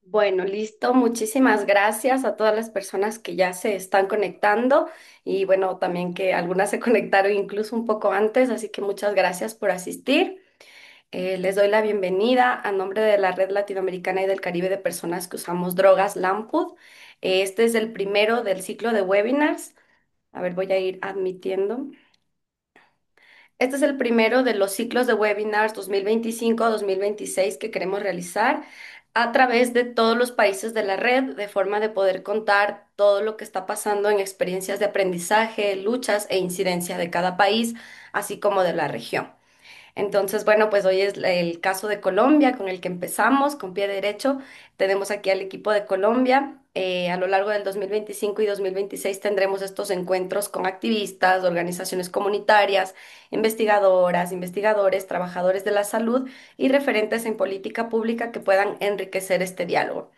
Bueno, listo. Muchísimas gracias a todas las personas que ya se están conectando y bueno, también que algunas se conectaron incluso un poco antes, así que muchas gracias por asistir. Les doy la bienvenida a nombre de la Red Latinoamericana y del Caribe de Personas que usamos drogas, LAMPUD. Este es el primero del ciclo de webinars. A ver, voy a ir admitiendo. Este es el primero de los ciclos de webinars 2025-2026 que queremos realizar a través de todos los países de la red, de forma de poder contar todo lo que está pasando en experiencias de aprendizaje, luchas e incidencia de cada país, así como de la región. Entonces, bueno, pues hoy es el caso de Colombia con el que empezamos con pie derecho. Tenemos aquí al equipo de Colombia. A lo largo del 2025 y 2026 tendremos estos encuentros con activistas, organizaciones comunitarias, investigadoras, investigadores, trabajadores de la salud y referentes en política pública que puedan enriquecer este diálogo.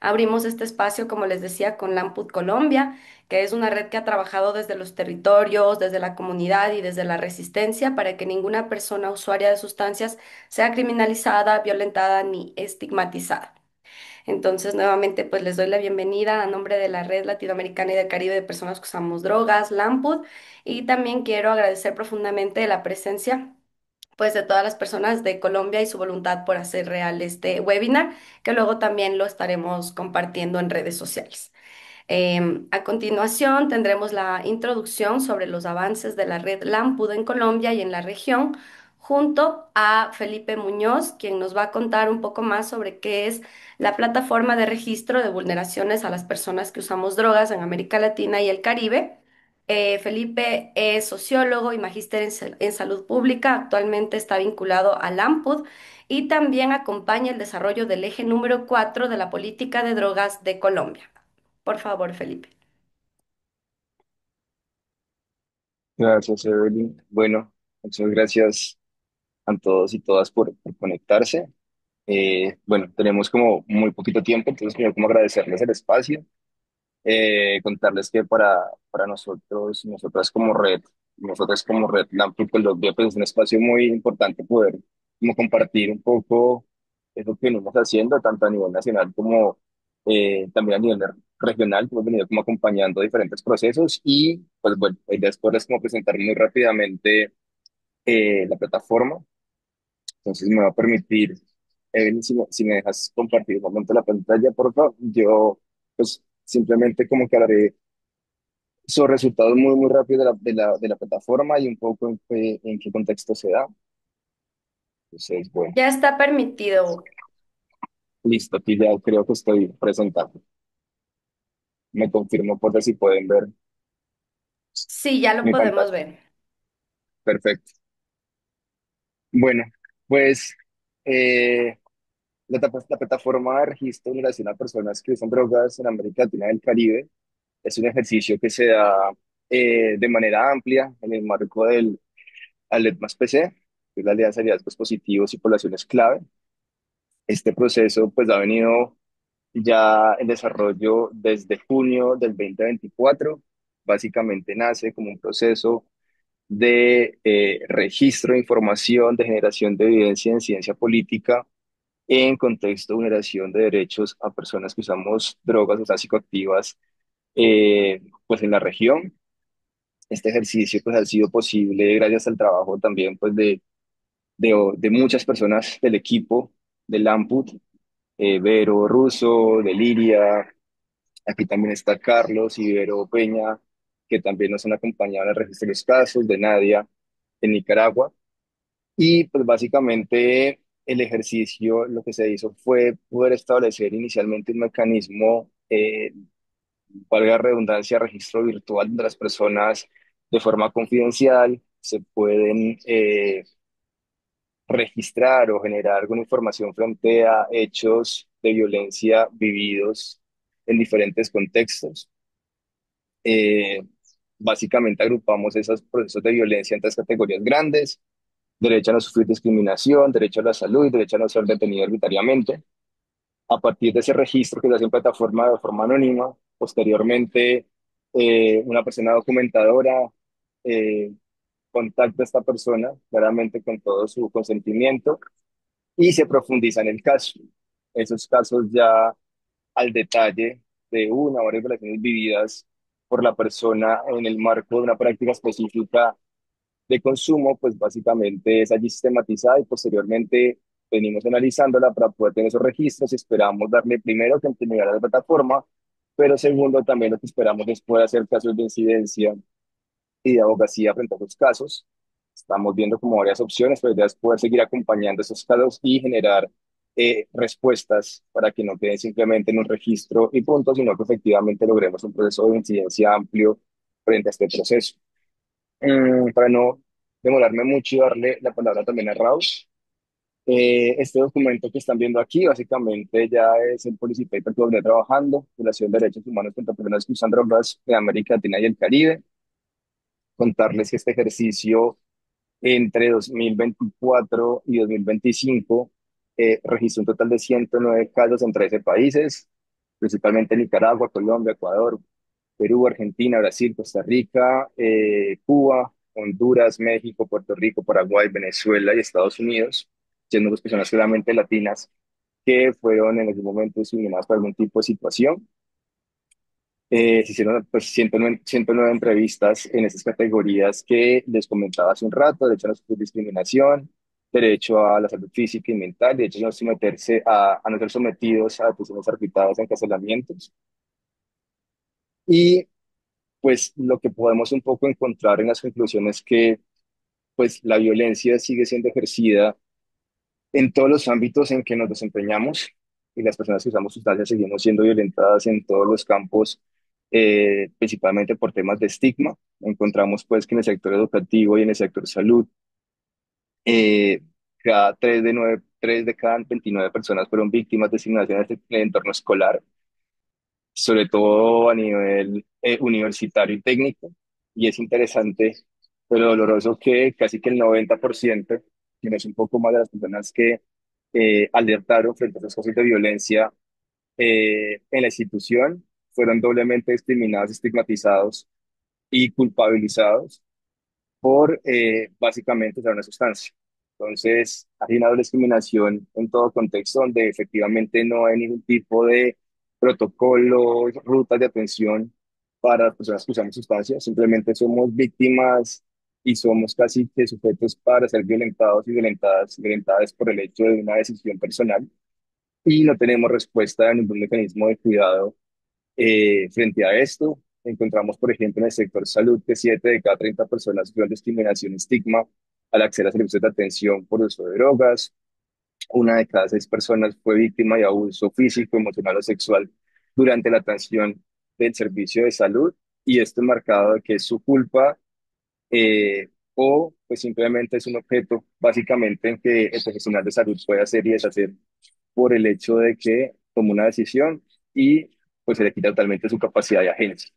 Abrimos este espacio, como les decía, con Lamput Colombia, que es una red que ha trabajado desde los territorios, desde la comunidad y desde la resistencia para que ninguna persona usuaria de sustancias sea criminalizada, violentada ni estigmatizada. Entonces, nuevamente, pues les doy la bienvenida a nombre de la Red Latinoamericana y del Caribe de Personas que usamos drogas, LAMPUD, y también quiero agradecer profundamente la presencia pues de todas las personas de Colombia y su voluntad por hacer real este webinar, que luego también lo estaremos compartiendo en redes sociales. A continuación tendremos la introducción sobre los avances de la red LAMPUD en Colombia y en la región, junto a Felipe Muñoz, quien nos va a contar un poco más sobre qué es la plataforma de registro de vulneraciones a las personas que usamos drogas en América Latina y el Caribe. Felipe es sociólogo y magíster en salud pública. Actualmente está vinculado a LAMPUD y también acompaña el desarrollo del eje número 4 de la política de drogas de Colombia. Por favor, Felipe. Gracias, Evelyn. Bueno, muchas gracias a todos y todas por conectarse. Bueno, tenemos como muy poquito tiempo, entonces quiero como agradecerles el espacio, contarles que para nosotros, nosotras como red Lamp Colombia, pues es un espacio muy importante poder como compartir un poco eso que venimos haciendo, tanto a nivel nacional como también a nivel regional, que hemos venido como acompañando diferentes procesos y pues bueno, la idea es poderles como presentar muy rápidamente la plataforma. Entonces me va a permitir, Evelyn, si me dejas compartir un momento la pantalla, por favor. Yo, pues, simplemente como que haré esos resultados muy rápido de la plataforma y un poco en qué contexto se da. Entonces, bueno, Ya está permitido. listo, aquí ya creo que estoy presentando. Me confirmo por ver si pueden ver Sí, ya lo mi podemos pantalla. ver. Perfecto. Bueno, pues eh, la plataforma de registro de relación a personas que usan drogas en América Latina y el Caribe es un ejercicio que se da de manera amplia en el marco del ALEP+PC, que es la Alianza de Liderazgos Positivos y Poblaciones Clave. Este proceso pues ha venido ya en desarrollo desde junio del 2024. Básicamente nace como un proceso de registro de información, de generación de evidencia en ciencia política en contexto de vulneración de derechos a personas que usamos drogas o están psicoactivas pues en la región. Este ejercicio pues ha sido posible gracias al trabajo también pues de muchas personas del equipo del Amput, Vero Russo, de Liria, aquí también está Carlos y Vero Peña, que también nos han acompañado en el registro de los casos, de Nadia en Nicaragua. Y pues básicamente el ejercicio lo que se hizo fue poder establecer inicialmente un mecanismo, valga la redundancia, registro virtual de las personas de forma confidencial. Se pueden registrar o generar alguna información frente a hechos de violencia vividos en diferentes contextos. Eh, Básicamente agrupamos esos procesos de violencia en tres categorías grandes: derecho a no sufrir discriminación, derecho a la salud y derecho a no ser detenido arbitrariamente. A partir de ese registro que se hace en plataforma de forma anónima, posteriormente una persona documentadora eh, contacta a esta persona, claramente con todo su consentimiento, y se profundiza en el caso. Esos casos ya al detalle de una o varias violaciones vividas por la persona en el marco de una práctica específica de consumo, pues básicamente es allí sistematizada y posteriormente venimos analizándola para poder tener esos registros y esperamos darle primero continuidad a la plataforma, pero segundo también lo que esperamos es poder hacer casos de incidencia y de abogacía frente a esos casos. Estamos viendo como varias opciones, pero la idea es poder seguir acompañando esos casos y generar respuestas para que no queden simplemente en un registro y punto, sino que efectivamente logremos un proceso de incidencia amplio frente a este proceso. Para no demorarme mucho y darle la palabra también a Raúl, este documento que están viendo aquí básicamente ya es el policy paper que venía trabajando, Violación de Derechos Humanos contra Personas que usan drogas de América Latina y el Caribe. Contarles que este ejercicio entre 2024 y 2025 registró un total de 109 casos en 13 países, principalmente Nicaragua, Colombia, Ecuador, Perú, Argentina, Brasil, Costa Rica, Cuba, Honduras, México, Puerto Rico, Paraguay, Venezuela y Estados Unidos, siendo dos personas claramente latinas que fueron en algún momento discriminadas por algún tipo de situación. Se hicieron pues 109 entrevistas en estas categorías que les comentaba hace un rato: derecho a la discriminación, derecho a la salud física y mental, derecho a no someterse a no ser sometidos a detenciones arbitrarias, encarcelamientos. Y pues lo que podemos un poco encontrar en las conclusiones que pues la violencia sigue siendo ejercida en todos los ámbitos en que nos desempeñamos y las personas que usamos sustancias seguimos siendo violentadas en todos los campos, principalmente por temas de estigma. Encontramos pues que en el sector educativo y en el sector salud, eh, cada 3 de cada 29 personas fueron víctimas de discriminación en el entorno escolar, sobre todo a nivel universitario y técnico. Y es interesante, pero doloroso, que casi que el 90%, que no es un poco más de las personas que alertaron frente a esos casos de violencia en la institución, fueron doblemente discriminados, estigmatizados y culpabilizados por básicamente usar una sustancia. Entonces, hay una doble discriminación en todo contexto donde efectivamente no hay ningún tipo de protocolos, rutas de atención para las personas que usamos sustancias, simplemente somos víctimas y somos casi que sujetos para ser violentados y violentadas por el hecho de una decisión personal y no tenemos respuesta a ningún mecanismo de cuidado frente a esto. Encontramos, por ejemplo, en el sector salud que 7 de cada 30 personas sufrieron discriminación y estigma al acceder a servicios de atención por uso de drogas. Una de cada 6 personas fue víctima de abuso físico, emocional o sexual durante la atención del servicio de salud, y esto es marcado de que es su culpa, o pues simplemente es un objeto básicamente en que el profesional de salud puede hacer y deshacer por el hecho de que tomó una decisión y pues se le quita totalmente su capacidad de agencia.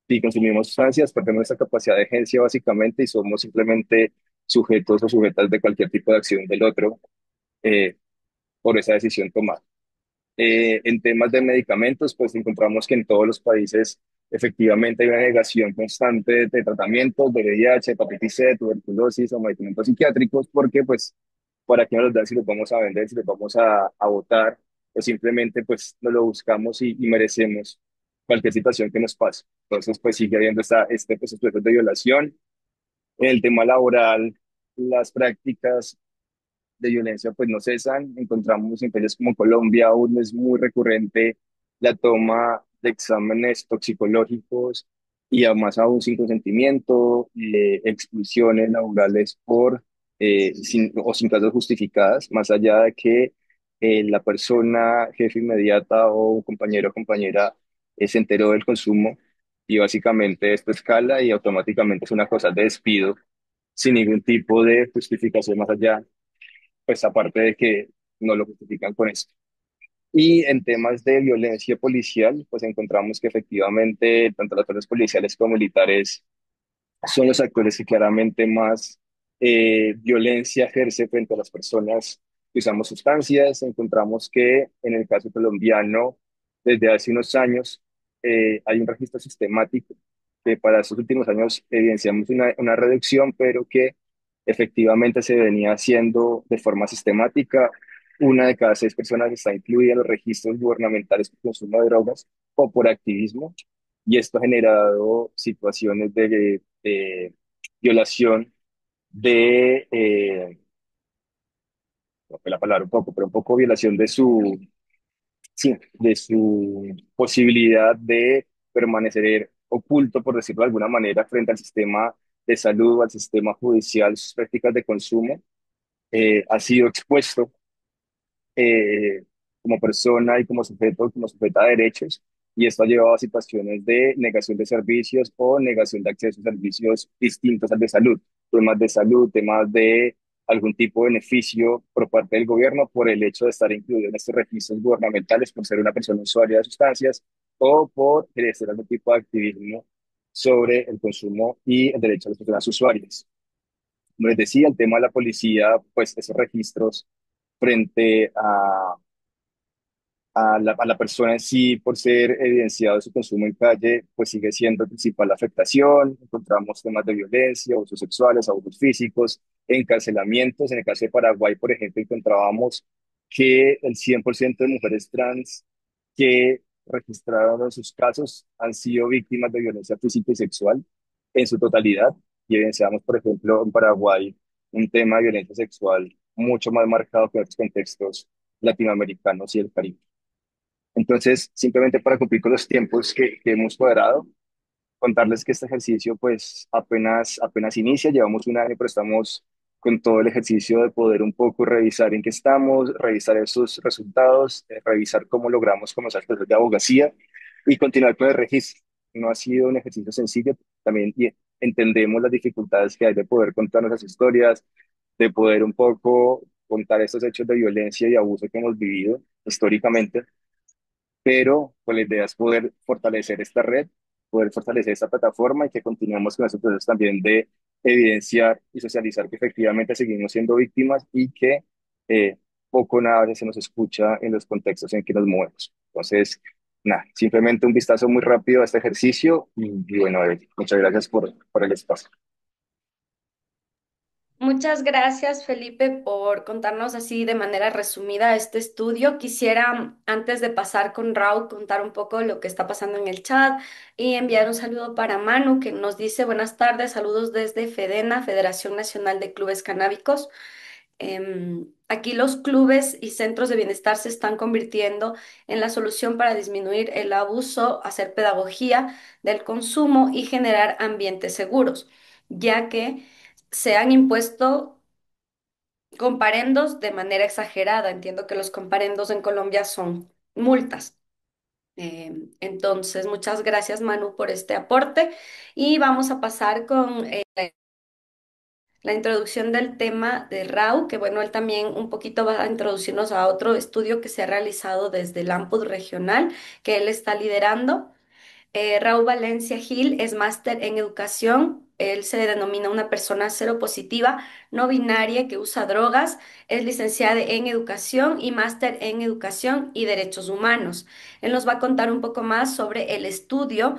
Si consumimos sustancias, perdemos esa capacidad de agencia básicamente y somos simplemente sujetos o sujetas de cualquier tipo de acción del otro eh, por esa decisión tomada. En temas de medicamentos, pues encontramos que en todos los países efectivamente hay una negación constante de tratamientos de VIH, hepatitis C, tuberculosis o medicamentos psiquiátricos, porque pues, ¿para qué nos los dan si los vamos a vender, si los vamos a botar, o simplemente pues no lo buscamos y merecemos cualquier situación que nos pase? Entonces pues sigue habiendo este proceso de violación. En el tema laboral, las prácticas de violencia pues no cesan. Encontramos en países como Colombia aún es muy recurrente la toma de exámenes toxicológicos y además aún sin consentimiento, expulsiones laborales sin causas justificadas, más allá de que la persona, jefe inmediata o compañero o compañera se enteró del consumo, y básicamente esto escala y automáticamente es una cosa de despido sin ningún tipo de justificación más allá, pues aparte de que no lo justifican con esto. Y en temas de violencia policial, pues encontramos que efectivamente tanto las fuerzas policiales como militares son los actores que claramente más violencia ejerce frente a las personas que usamos sustancias. Encontramos que en el caso colombiano, desde hace unos años, hay un registro sistemático que para estos últimos años evidenciamos una reducción, pero que efectivamente se venía haciendo de forma sistemática. una de cada 6 personas está incluida en los registros gubernamentales por consumo de drogas o por activismo, y esto ha generado situaciones de violación de, no fue la palabra un poco, pero un poco violación de sí, de su posibilidad de permanecer oculto, por decirlo de alguna manera, frente al sistema de salud, al sistema judicial, sus prácticas de consumo, ha sido expuesto eh, como persona y como sujeto, como sujeta de derechos, y esto ha llevado a situaciones de negación de servicios o negación de acceso a servicios distintos al de salud, temas de salud, temas de algún tipo de beneficio por parte del gobierno por el hecho de estar incluido en estos registros gubernamentales por ser una persona usuaria de sustancias o por ejercer algún tipo de activismo sobre el consumo y el derecho de las personas usuarias. Como les decía, el tema de la policía, pues esos registros frente a la persona en sí, por ser evidenciado su consumo en calle, pues sigue siendo principal afectación. Encontramos temas de violencia, abusos sexuales, abusos físicos, encarcelamientos. En el caso de Paraguay, por ejemplo, encontrábamos que el 100% de mujeres trans que registraron en sus casos han sido víctimas de violencia física y sexual en su totalidad. Y evidenciamos, por ejemplo, en Paraguay un tema de violencia sexual mucho más marcado que en otros contextos latinoamericanos y el Caribe. Entonces, simplemente para cumplir con los tiempos que hemos cuadrado, contarles que este ejercicio pues apenas inicia, llevamos un año, pero estamos con todo el ejercicio de poder un poco revisar en qué estamos, revisar esos resultados, revisar cómo logramos comenzar el proceso de abogacía y continuar con el registro. No ha sido un ejercicio sencillo, también entendemos las dificultades que hay de poder contar nuestras historias, de poder un poco contar estos hechos de violencia y abuso que hemos vivido históricamente, pero pues la idea es poder fortalecer esta red, poder fortalecer esta plataforma y que continuemos con esos procesos también de evidenciar y socializar que efectivamente seguimos siendo víctimas y que eh, poco o nada a veces se nos escucha en los contextos en que nos movemos. Entonces, nada, simplemente un vistazo muy rápido a este ejercicio y bueno, muchas gracias por el espacio. Muchas gracias, Felipe, por contarnos así de manera resumida este estudio. Quisiera, antes de pasar con Raúl, contar un poco lo que está pasando en el chat y enviar un saludo para Manu, que nos dice buenas tardes, saludos desde FEDENA, Federación Nacional de Clubes Canábicos. Aquí los clubes y centros de bienestar se están convirtiendo en la solución para disminuir el abuso, hacer pedagogía del consumo y generar ambientes seguros, ya que se han impuesto comparendos de manera exagerada. Entiendo que los comparendos en Colombia son multas. Entonces, muchas gracias, Manu, por este aporte y vamos a pasar con la introducción del tema de Rau, que bueno, él también un poquito va a introducirnos a otro estudio que se ha realizado desde el AMPUD regional, que él está liderando. Raúl Valencia Gil es máster en educación. Él se denomina una persona seropositiva, no binaria que usa drogas. Es licenciada en educación y máster en educación y derechos humanos. Él nos va a contar un poco más sobre el estudio,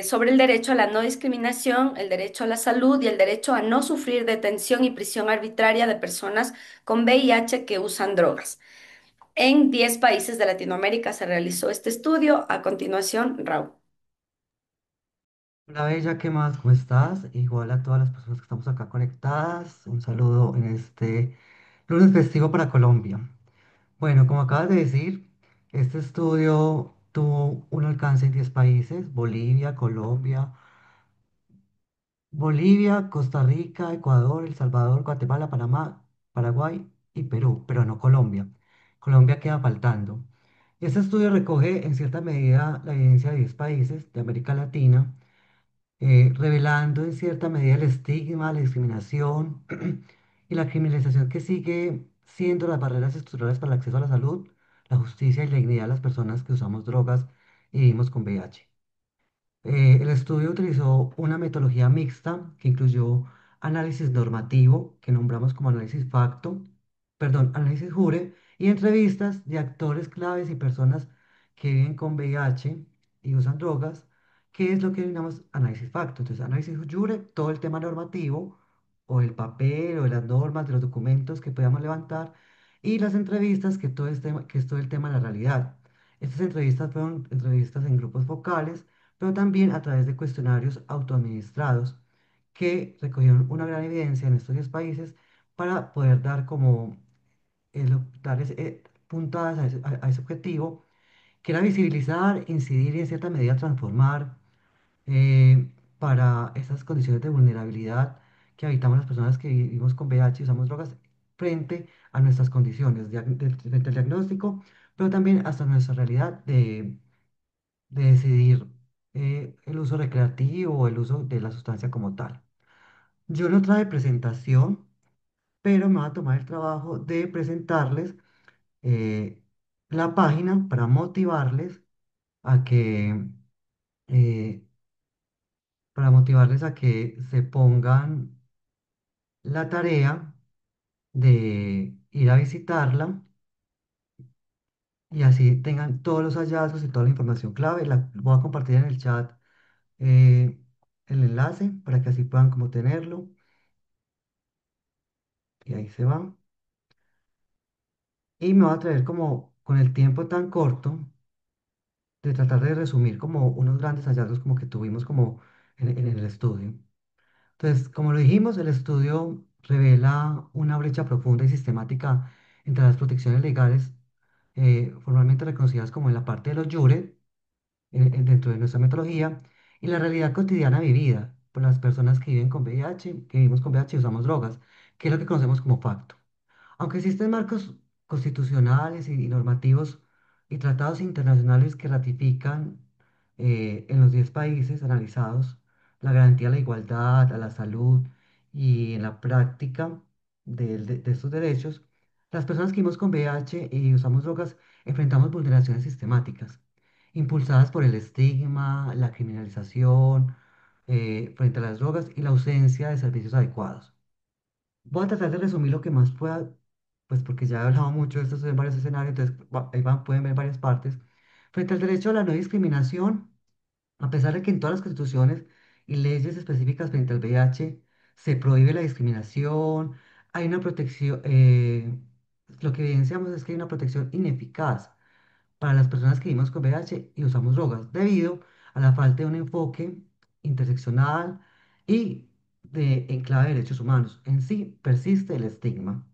sobre el derecho a la no discriminación, el derecho a la salud y el derecho a no sufrir detención y prisión arbitraria de personas con VIH que usan drogas. En 10 países de Latinoamérica se realizó este estudio. A continuación, Raúl. Hola Bella, ¿qué más? ¿Cómo estás? Igual a todas las personas que estamos acá conectadas. Un saludo en este lunes festivo para Colombia. Bueno, como acabas de decir, este estudio tuvo un alcance en 10 países: Bolivia, Costa Rica, Ecuador, El Salvador, Guatemala, Panamá, Paraguay y Perú, pero no Colombia. Colombia queda faltando. Este estudio recoge en cierta medida la evidencia de 10 países de América Latina, revelando en cierta medida el estigma, la discriminación y la criminalización que sigue siendo las barreras estructurales para el acceso a la salud, la justicia y la dignidad de las personas que usamos drogas y vivimos con VIH. El estudio utilizó una metodología mixta que incluyó análisis normativo, que nombramos como análisis facto, perdón, análisis jure, y entrevistas de actores claves y personas que viven con VIH y usan drogas, que es lo que denominamos análisis facto. Entonces, análisis jure, todo el tema normativo, o el papel, o de las normas, de los documentos que podamos levantar, y las entrevistas, que es todo el tema de la realidad. Estas entrevistas fueron entrevistas en grupos focales, pero también a través de cuestionarios autoadministrados que recogieron una gran evidencia en estos 10 países para poder dar como puntadas a ese objetivo, que era visibilizar, incidir y en cierta medida transformar para esas condiciones de vulnerabilidad que habitamos las personas que vivimos con VIH y usamos drogas frente a nuestras condiciones, frente al diagnóstico, pero también hasta nuestra realidad de decidir el uso recreativo o el uso de la sustancia como tal. Yo no traje presentación, pero me voy a tomar el trabajo de presentarles eh, la página para motivarles a que, eh, se pongan la tarea de ir a visitarla y así tengan todos los hallazgos y toda la información clave. La voy a compartir en el chat eh, el enlace para que así puedan como tenerlo y ahí se va. Y me va a traer como con el tiempo tan corto de tratar de resumir como unos grandes hallazgos como que tuvimos como en el estudio. Entonces, como lo dijimos, el estudio revela una brecha profunda y sistemática entre las protecciones legales formalmente reconocidas como en la parte de los jure, dentro de nuestra metodología, y la realidad cotidiana vivida por las personas que viven con VIH, que vivimos con VIH y usamos drogas, que es lo que conocemos como facto. Aunque existen marcos constitucionales y normativos y tratados internacionales que ratifican en los 10 países analizados la garantía a la igualdad, a la salud y en la práctica de estos derechos, las personas que vivimos con VIH y usamos drogas enfrentamos vulneraciones sistemáticas, impulsadas por el estigma, la criminalización frente a las drogas y la ausencia de servicios adecuados. Voy a tratar de resumir lo que más pueda, pues porque ya he hablado mucho de esto en varios escenarios, entonces pueden ver varias partes. Frente al derecho a la no discriminación, a pesar de que en todas las constituciones y leyes específicas frente al VIH se prohíbe la discriminación, hay una protección, lo que evidenciamos es que hay una protección ineficaz para las personas que vivimos con VIH y usamos drogas, debido a la falta de un enfoque interseccional y de enclave de derechos humanos. En sí persiste el estigma.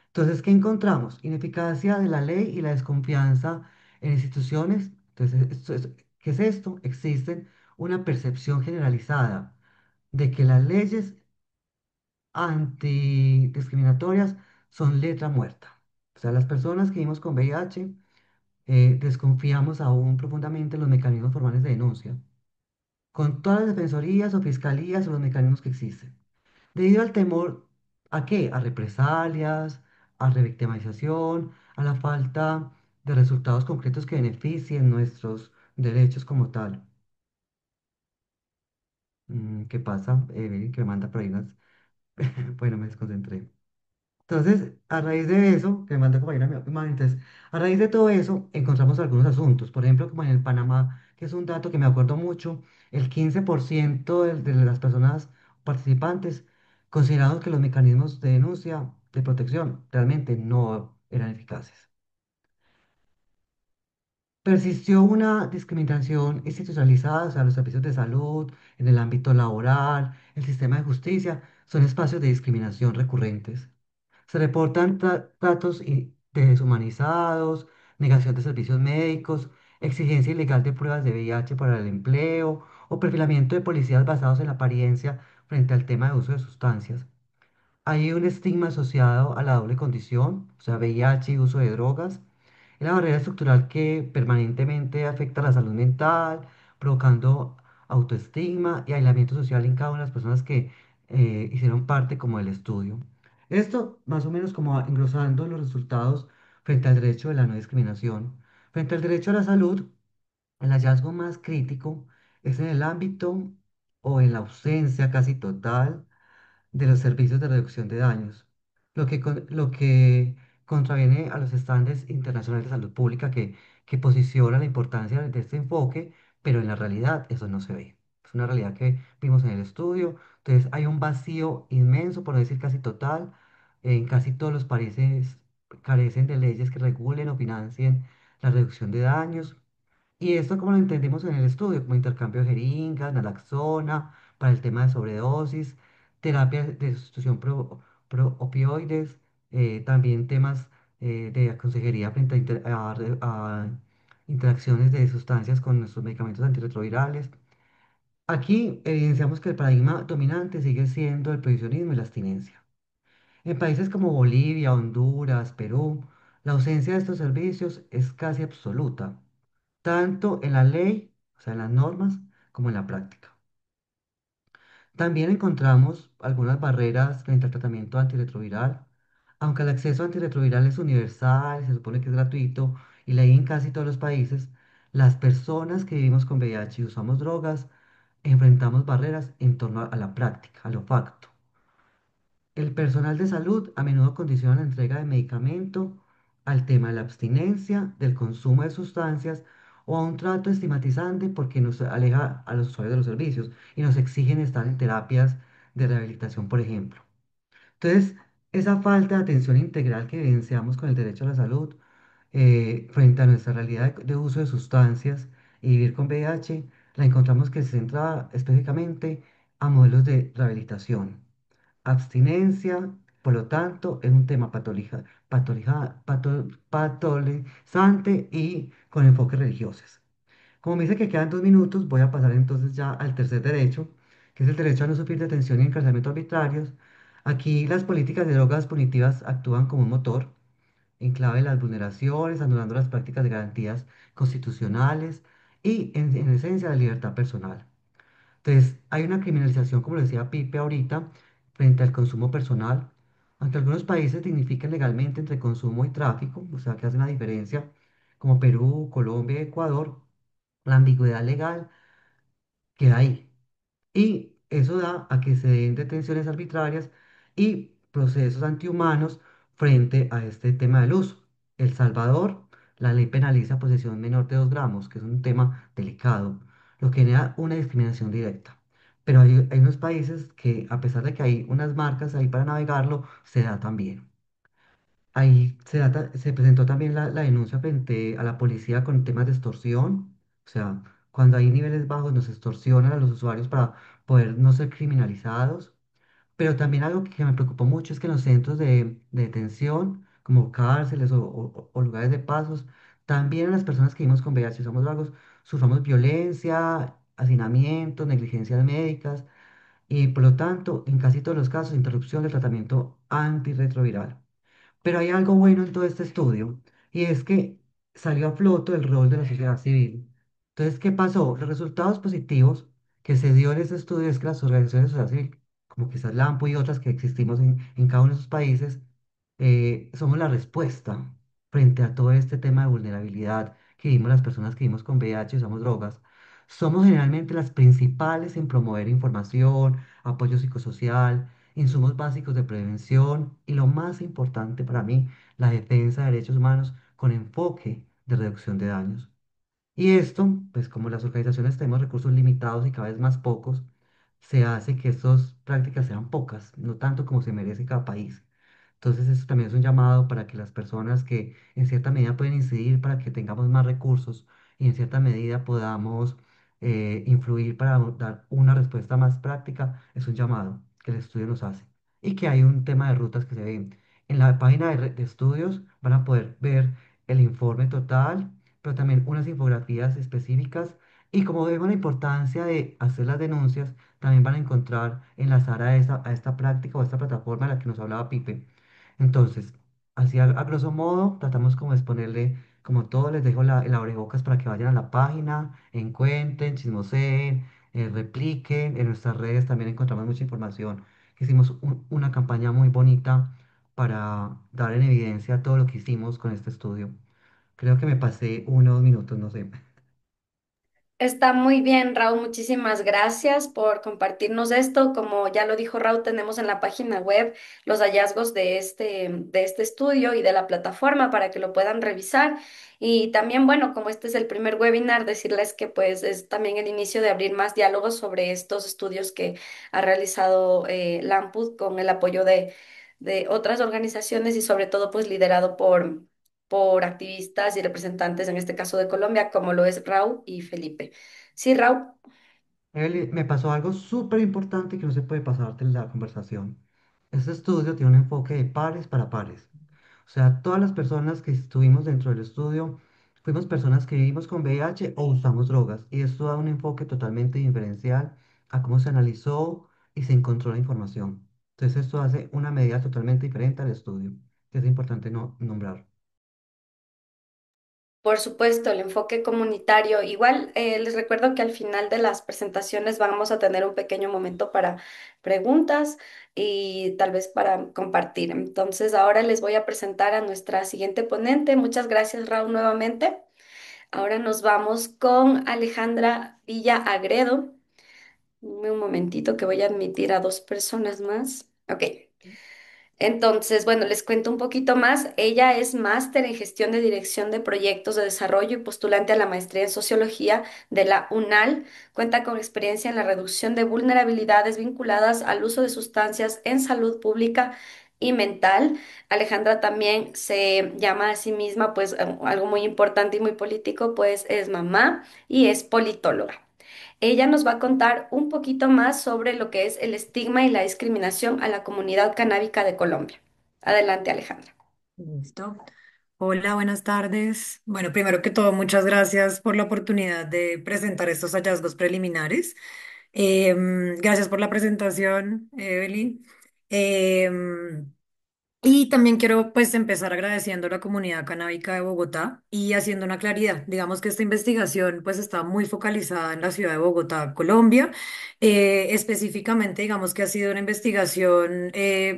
Entonces, ¿qué encontramos? Ineficacia de la ley y la desconfianza en instituciones. Entonces, ¿qué es esto? Existe una percepción generalizada de que las leyes antidiscriminatorias son letra muerta. O sea, las personas que vivimos con VIH desconfiamos aún profundamente en los mecanismos formales de denuncia, con todas las defensorías o fiscalías o los mecanismos que existen. Debido al temor, ¿a qué? A represalias, a revictimización, a la falta de resultados concretos que beneficien nuestros derechos como tal. ¿Qué pasa? Evelyn, que me manda por ahí unas... Bueno, me desconcentré. Entonces, a raíz de eso, que me manda como ahí una imagen, entonces, a raíz de todo eso, encontramos algunos asuntos. Por ejemplo, como en el Panamá, que es un dato que me acuerdo mucho, el 15% de las personas participantes consideraron que los mecanismos de denuncia, de protección, realmente no eran eficaces. Persistió una discriminación institucionalizada, o sea, los servicios de salud, en el ámbito laboral, el sistema de justicia, son espacios de discriminación recurrentes. Se reportan tratos deshumanizados, negación de servicios médicos, exigencia ilegal de pruebas de VIH para el empleo o perfilamiento de policías basados en la apariencia frente al tema de uso de sustancias. Hay un estigma asociado a la doble condición, o sea, VIH y uso de drogas. Es la barrera estructural que permanentemente afecta la salud mental, provocando autoestigma y aislamiento social en cada una de las personas que hicieron parte como del estudio. Esto más o menos como englosando los resultados frente al derecho de la no discriminación. Frente al derecho a la salud, el hallazgo más crítico es en el ámbito o en la ausencia casi total de los servicios de reducción de daños, lo que contraviene a los estándares internacionales de salud pública que posiciona la importancia de este enfoque, pero en la realidad eso no se ve. Es una realidad que vimos en el estudio. Entonces hay un vacío inmenso, por no decir casi total, en casi todos los países carecen de leyes que regulen o financien la reducción de daños. Y esto como lo entendimos en el estudio, como intercambio de jeringas, naloxona, para el tema de sobredosis, terapia de sustitución pro opioides, también temas de consejería frente a interacciones de sustancias con nuestros medicamentos antirretrovirales. Aquí evidenciamos que el paradigma dominante sigue siendo el prohibicionismo y la abstinencia. En países como Bolivia, Honduras, Perú, la ausencia de estos servicios es casi absoluta, tanto en la ley, o sea, en las normas, como en la práctica. También encontramos algunas barreras frente al tratamiento antirretroviral. Aunque el acceso antirretroviral es universal, se supone que es gratuito y ley en casi todos los países, las personas que vivimos con VIH y usamos drogas enfrentamos barreras en torno a la práctica, a lo facto. El personal de salud a menudo condiciona la entrega de medicamento al tema de la abstinencia, del consumo de sustancias o a un trato estigmatizante porque nos aleja a los usuarios de los servicios y nos exigen estar en terapias de rehabilitación, por ejemplo. Entonces, esa falta de atención integral que evidenciamos con el derecho a la salud frente a nuestra realidad de uso de sustancias y vivir con VIH, la encontramos que se centra específicamente a modelos de rehabilitación. Abstinencia, por lo tanto, es un tema patolizante y con enfoques religiosos. Como me dice que quedan 2 minutos, voy a pasar entonces ya al tercer derecho, que es el derecho a no sufrir detención y encarcelamiento arbitrarios. Aquí las políticas de drogas punitivas actúan como un motor en clave de las vulneraciones, anulando las prácticas de garantías constitucionales y, en esencia, la libertad personal. Entonces, hay una criminalización, como lo decía Pipe ahorita, frente al consumo personal, aunque algunos países dignifican legalmente entre consumo y tráfico, o sea, que hacen la diferencia, como Perú, Colombia y Ecuador, la ambigüedad legal queda ahí. Y eso da a que se den detenciones arbitrarias y procesos antihumanos frente a este tema del uso. El Salvador, la ley penaliza posesión menor de 2 gramos, que es un tema delicado, lo que genera una discriminación directa. Pero hay unos países que, a pesar de que hay unas marcas ahí para navegarlo, se da también. Ahí se presentó también la denuncia frente a la policía con temas de extorsión. O sea, cuando hay niveles bajos nos extorsionan a los usuarios para poder no ser criminalizados. Pero también algo que me preocupó mucho es que en los centros de detención, como cárceles o lugares de pasos, también las personas que vivimos con VIH y somos vagos, sufrimos violencia, hacinamiento, negligencias médicas y por lo tanto, en casi todos los casos, interrupción del tratamiento antirretroviral. Pero hay algo bueno en todo este estudio y es que salió a flote el rol de la sociedad civil. Entonces, ¿qué pasó? Los resultados positivos que se dio en este estudio es que las organizaciones de sociedad civil, como quizás la AMPO y otras que existimos en cada uno de esos países, somos la respuesta frente a todo este tema de vulnerabilidad que vivimos las personas que vivimos con VIH y usamos drogas. Somos generalmente las principales en promover información, apoyo psicosocial, insumos básicos de prevención y lo más importante para mí, la defensa de derechos humanos con enfoque de reducción de daños. Y esto, pues como las organizaciones tenemos recursos limitados y cada vez más pocos, se hace que estas prácticas sean pocas, no tanto como se merece cada país. Entonces, eso también es un llamado para que las personas que en cierta medida pueden incidir para que tengamos más recursos y en cierta medida podamos influir para dar una respuesta más práctica, es un llamado que el estudio nos hace. Y que hay un tema de rutas que se ven. En la página de estudios van a poder ver el informe total, pero también unas infografías específicas. Y como vemos la importancia de hacer las denuncias, también van a encontrar enlazar a esta práctica o a esta plataforma de la que nos hablaba Pipe. Entonces, así a grosso modo, tratamos como de exponerle como todo, les dejo el abrebocas para que vayan a la página, encuentren, chismoseen, repliquen. En nuestras redes también encontramos mucha información. Hicimos una campaña muy bonita para dar en evidencia todo lo que hicimos con este estudio. Creo que me pasé 1 o 2 minutos, no sé. Está muy bien, Raúl. Muchísimas gracias por compartirnos esto. Como ya lo dijo Raúl, tenemos en la página web los hallazgos de este estudio y de la plataforma para que lo puedan revisar. Y también, bueno, como este es el primer webinar, decirles que pues es también el inicio de abrir más diálogos sobre estos estudios que ha realizado la AMPUD con el apoyo de otras organizaciones y sobre todo pues liderado por activistas y representantes, en este caso de Colombia, como lo es Raúl y Felipe. Sí, Raúl. Eli, me pasó algo súper importante que no se puede pasarte en la conversación. Este estudio tiene un enfoque de pares para pares. O sea, todas las personas que estuvimos dentro del estudio fuimos personas que vivimos con VIH o usamos drogas. Y esto da un enfoque totalmente diferencial a cómo se analizó y se encontró la información. Entonces, esto hace una medida totalmente diferente al estudio, que es importante no nombrar. Por supuesto, el enfoque comunitario. Igual les recuerdo que al final de las presentaciones vamos a tener un pequeño momento para preguntas y tal vez para compartir. Entonces, ahora les voy a presentar a nuestra siguiente ponente. Muchas gracias, Raúl, nuevamente. Ahora nos vamos con Alejandra Villa Agredo. Dame un momentito que voy a admitir a dos personas más. Ok. Entonces, bueno, les cuento un poquito más. Ella es máster en gestión de dirección de proyectos de desarrollo y postulante a la maestría en sociología de la UNAL. Cuenta con experiencia en la reducción de vulnerabilidades vinculadas al uso de sustancias en salud pública y mental. Alejandra también se llama a sí misma, pues, algo muy importante y muy político, pues es mamá y es politóloga. Ella nos va a contar un poquito más sobre lo que es el estigma y la discriminación a la comunidad canábica de Colombia. Adelante, Alejandra. Listo. Hola, buenas tardes. Bueno, primero que todo, muchas gracias por la oportunidad de presentar estos hallazgos preliminares. Gracias por la presentación, Evelyn. Em, y también quiero pues empezar agradeciendo a la comunidad canábica de Bogotá y haciendo una claridad. Digamos que esta investigación pues está muy focalizada en la ciudad de Bogotá, Colombia. Específicamente digamos que ha sido una investigación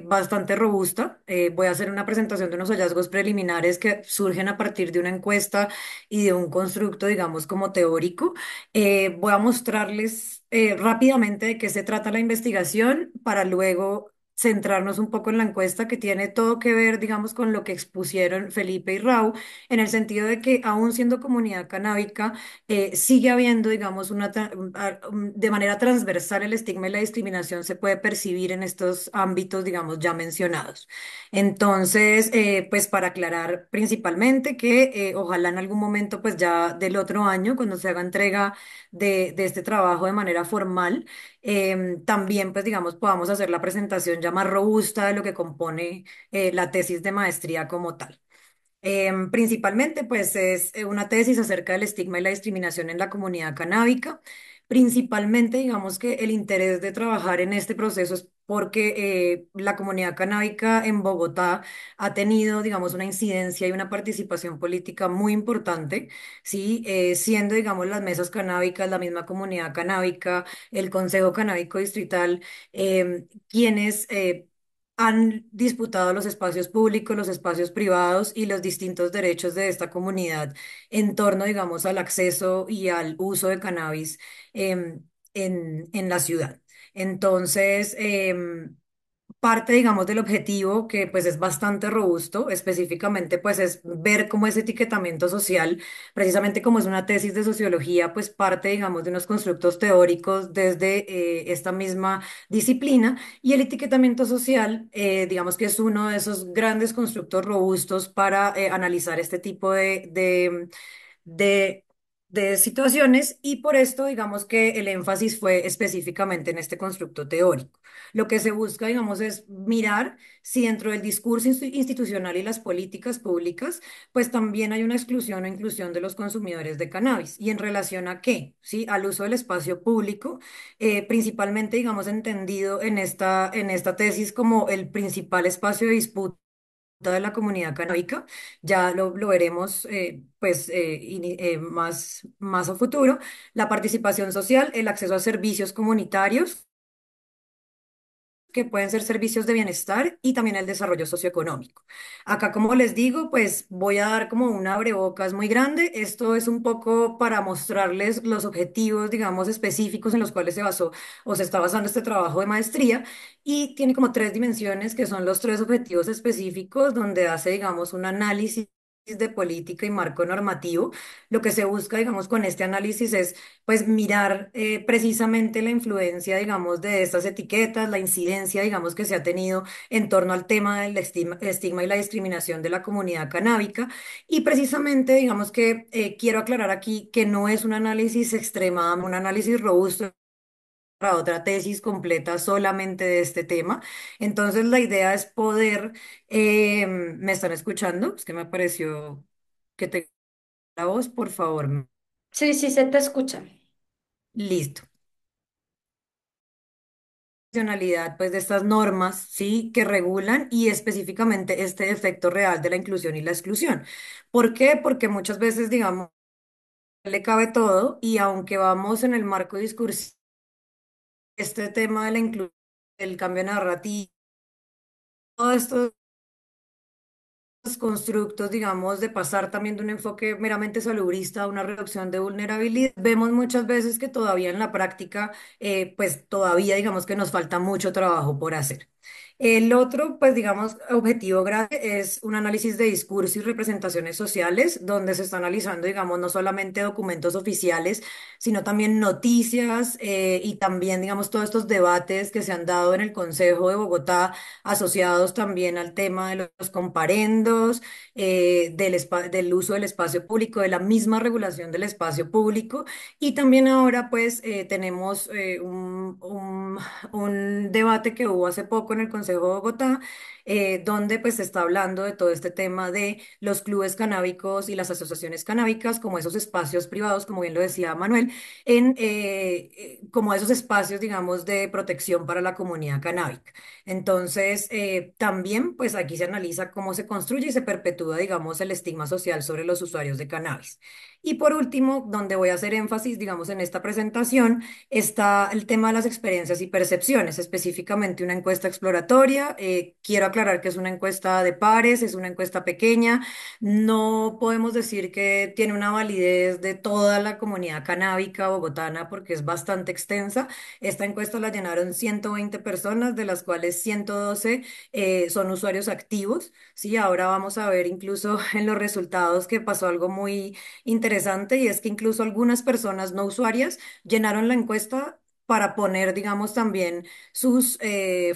bastante robusta. Voy a hacer una presentación de unos hallazgos preliminares que surgen a partir de una encuesta y de un constructo digamos como teórico. Voy a mostrarles rápidamente de qué se trata la investigación para luego centrarnos un poco en la encuesta que tiene todo que ver, digamos, con lo que expusieron Felipe y Rau, en el sentido de que aún siendo comunidad canábica, sigue habiendo, digamos, de manera transversal el estigma y la discriminación se puede percibir en estos ámbitos, digamos, ya mencionados. Entonces, pues para aclarar principalmente que ojalá en algún momento, pues ya del otro año, cuando se haga entrega de este trabajo de manera formal, también, pues digamos, podamos hacer la presentación ya más robusta de lo que compone la tesis de maestría como tal. Principalmente, pues es una tesis acerca del estigma y la discriminación en la comunidad canábica. Principalmente, digamos que el interés de trabajar en este proceso es porque la comunidad canábica en Bogotá ha tenido, digamos, una incidencia y una participación política muy importante, ¿sí? Siendo, digamos, las mesas canábicas, la misma comunidad canábica, el Consejo Canábico Distrital, quienes han disputado los espacios públicos, los espacios privados y los distintos derechos de esta comunidad en torno, digamos, al acceso y al uso de cannabis en la ciudad. Entonces, parte, digamos, del objetivo, que pues es bastante robusto, específicamente pues es ver cómo ese etiquetamiento social, precisamente como es una tesis de sociología, pues parte, digamos, de unos constructos teóricos desde esta misma disciplina y el etiquetamiento social, digamos que es uno de esos grandes constructos robustos para analizar este tipo de, de situaciones y por esto digamos que el énfasis fue específicamente en este constructo teórico. Lo que se busca, digamos, es mirar si dentro del discurso institucional y las políticas públicas, pues también hay una exclusión o inclusión de los consumidores de cannabis. ¿Y en relación a qué? ¿Sí? Al uso del espacio público, principalmente, digamos, entendido en esta tesis como el principal espacio de disputa de la comunidad canábica, ya lo veremos pues más a futuro, la participación social, el acceso a servicios comunitarios, que pueden ser servicios de bienestar y también el desarrollo socioeconómico. Acá, como les digo, pues voy a dar como un abrebocas muy grande. Esto es un poco para mostrarles los objetivos, digamos, específicos en los cuales se basó o se está basando este trabajo de maestría y tiene como tres dimensiones que son los tres objetivos específicos donde hace, digamos, un análisis de política y marco normativo. Lo que se busca, digamos, con este análisis es, pues, mirar precisamente la influencia, digamos, de estas etiquetas, la incidencia, digamos, que se ha tenido en torno al tema del estigma y la discriminación de la comunidad canábica. Y precisamente, digamos que quiero aclarar aquí que no es un análisis extremado, un análisis robusto para otra tesis completa solamente de este tema. Entonces, la idea es poder, ¿me están escuchando? Es que me pareció que te la voz, por favor. Sí, sí, se te escucha. Listo. Funcionalidad, pues, de estas normas, ¿sí? Que regulan y específicamente este efecto real de la inclusión y la exclusión. ¿Por qué? Porque muchas veces, digamos, le cabe todo y aunque vamos en el marco discursivo, este tema de la inclusión, el cambio narrativo, todo esto constructos, digamos, de pasar también de un enfoque meramente salubrista a una reducción de vulnerabilidad, vemos muchas veces que todavía en la práctica, pues todavía digamos que nos falta mucho trabajo por hacer. El otro, pues digamos, objetivo grande es un análisis de discurso y representaciones sociales, donde se está analizando, digamos, no solamente documentos oficiales, sino también noticias y también, digamos, todos estos debates que se han dado en el Consejo de Bogotá asociados también al tema de los comparendos, del uso del espacio público, de la misma regulación del espacio público. Y también ahora pues tenemos un debate que hubo hace poco en el Consejo de Bogotá, donde pues se está hablando de todo este tema de los clubes canábicos y las asociaciones canábicas como esos espacios privados, como bien lo decía Manuel, como esos espacios, digamos, de protección para la comunidad canábica. Entonces, también, pues aquí se analiza cómo se construye y se perpetúa, digamos, el estigma social sobre los usuarios de cannabis. Y por último, donde voy a hacer énfasis, digamos, en esta presentación, está el tema de las experiencias y percepciones, específicamente una encuesta exploratoria. Quiero aclarar que es una encuesta de pares, es una encuesta pequeña. No podemos decir que tiene una validez de toda la comunidad canábica bogotana porque es bastante extensa. Esta encuesta la llenaron 120 personas, de las cuales 112 son usuarios activos. Sí, ahora vamos a ver incluso en los resultados que pasó algo muy interesante y es que incluso algunas personas no usuarias llenaron la encuesta para poner, digamos, también sus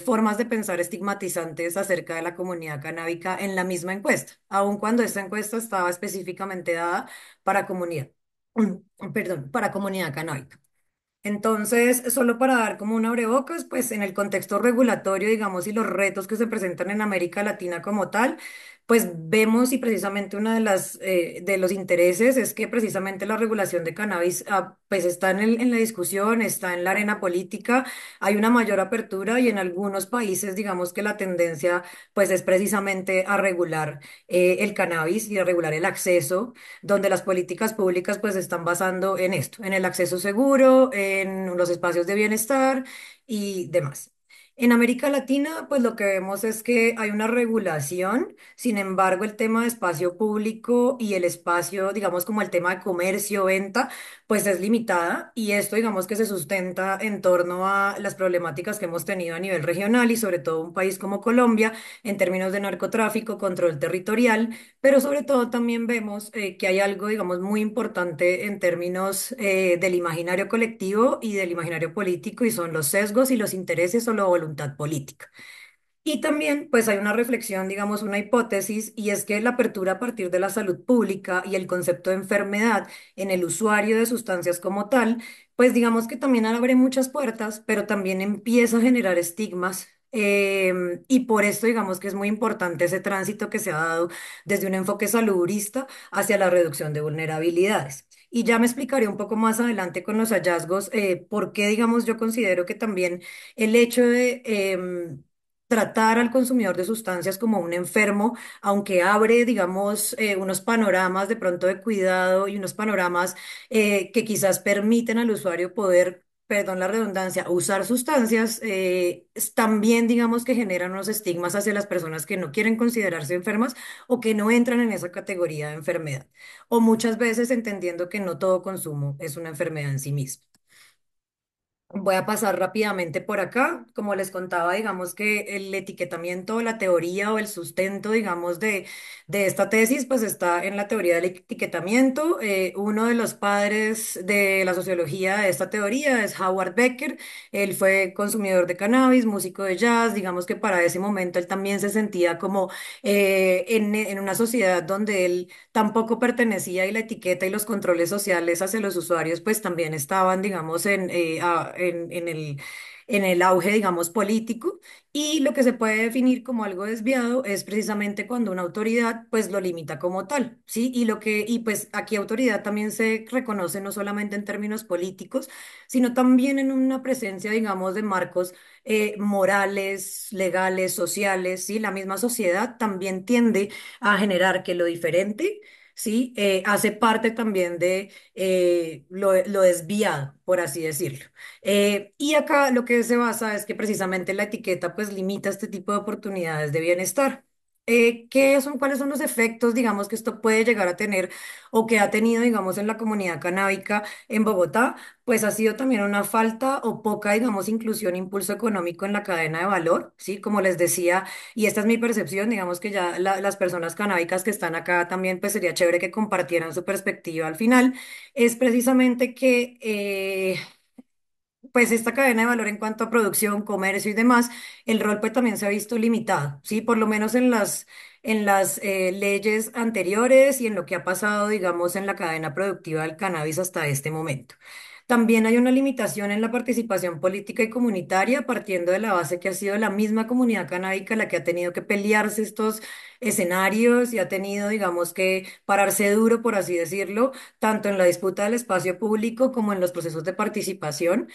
formas de pensar estigmatizantes acerca de la comunidad canábica en la misma encuesta, aun cuando esta encuesta estaba específicamente dada para comunidad, perdón, para comunidad canábica. Entonces, solo para dar como un abrebocas, pues en el contexto regulatorio, digamos, y los retos que se presentan en América Latina como tal, pues vemos y precisamente una de las de los intereses es que precisamente la regulación de cannabis pues está en la discusión, está en la arena política, hay una mayor apertura y en algunos países digamos que la tendencia pues es precisamente a regular el cannabis y a regular el acceso donde las políticas públicas pues se están basando en esto, en el acceso seguro, en los espacios de bienestar y demás. En América Latina, pues lo que vemos es que hay una regulación, sin embargo, el tema de espacio público y el espacio, digamos, como el tema de comercio, venta, pues es limitada y esto, digamos, que se sustenta en torno a las problemáticas que hemos tenido a nivel regional y sobre todo un país como Colombia en términos de narcotráfico, control territorial, pero sobre todo también vemos que hay algo, digamos, muy importante en términos del imaginario colectivo y del imaginario político y son los sesgos y los intereses o la voluntad política. Y también, pues hay una reflexión, digamos, una hipótesis, y es que la apertura a partir de la salud pública y el concepto de enfermedad en el usuario de sustancias como tal, pues digamos que también abre muchas puertas, pero también empieza a generar estigmas. Y por esto, digamos que es muy importante ese tránsito que se ha dado desde un enfoque salubrista hacia la reducción de vulnerabilidades. Y ya me explicaré un poco más adelante con los hallazgos, por qué, digamos, yo considero que también el hecho de tratar al consumidor de sustancias como un enfermo, aunque abre, digamos, unos panoramas de pronto de cuidado y unos panoramas que quizás permiten al usuario poder, perdón la redundancia, usar sustancias, también, digamos, que generan unos estigmas hacia las personas que no quieren considerarse enfermas o que no entran en esa categoría de enfermedad, o muchas veces entendiendo que no todo consumo es una enfermedad en sí mismo. Voy a pasar rápidamente por acá. Como les contaba, digamos que el etiquetamiento, la teoría o el sustento, digamos, de esta tesis, pues está en la teoría del etiquetamiento. Uno de los padres de la sociología de esta teoría es Howard Becker. Él fue consumidor de cannabis, músico de jazz. Digamos que para ese momento él también se sentía como en una sociedad donde él tampoco pertenecía y la etiqueta y los controles sociales hacia los usuarios pues también estaban, digamos, en el auge, digamos, político. Y lo que se puede definir como algo desviado es precisamente cuando una autoridad pues lo limita como tal, ¿sí? Y pues aquí autoridad también se reconoce no solamente en términos políticos, sino también en una presencia, digamos, de marcos morales, legales, sociales, ¿sí? La misma sociedad también tiende a generar que lo diferente, ¿sí? Hace parte también de lo desviado, por así decirlo. Y acá lo que se basa es que precisamente la etiqueta pues limita este tipo de oportunidades de bienestar. ¿Cuáles son los efectos, digamos, que esto puede llegar a tener o que ha tenido, digamos, en la comunidad canábica en Bogotá? Pues ha sido también una falta o poca, digamos, inclusión, impulso económico en la cadena de valor, ¿sí? Como les decía, y esta es mi percepción, digamos que ya las personas canábicas que están acá también, pues sería chévere que compartieran su perspectiva al final, es precisamente que pues esta cadena de valor en cuanto a producción, comercio y demás, el rol pues también se ha visto limitado, ¿sí? Por lo menos en las leyes anteriores y en lo que ha pasado, digamos, en la cadena productiva del cannabis hasta este momento. También hay una limitación en la participación política y comunitaria, partiendo de la base que ha sido la misma comunidad canábica la que ha tenido que pelearse estos escenarios y ha tenido, digamos, que pararse duro, por así decirlo, tanto en la disputa del espacio público como en los procesos de participación.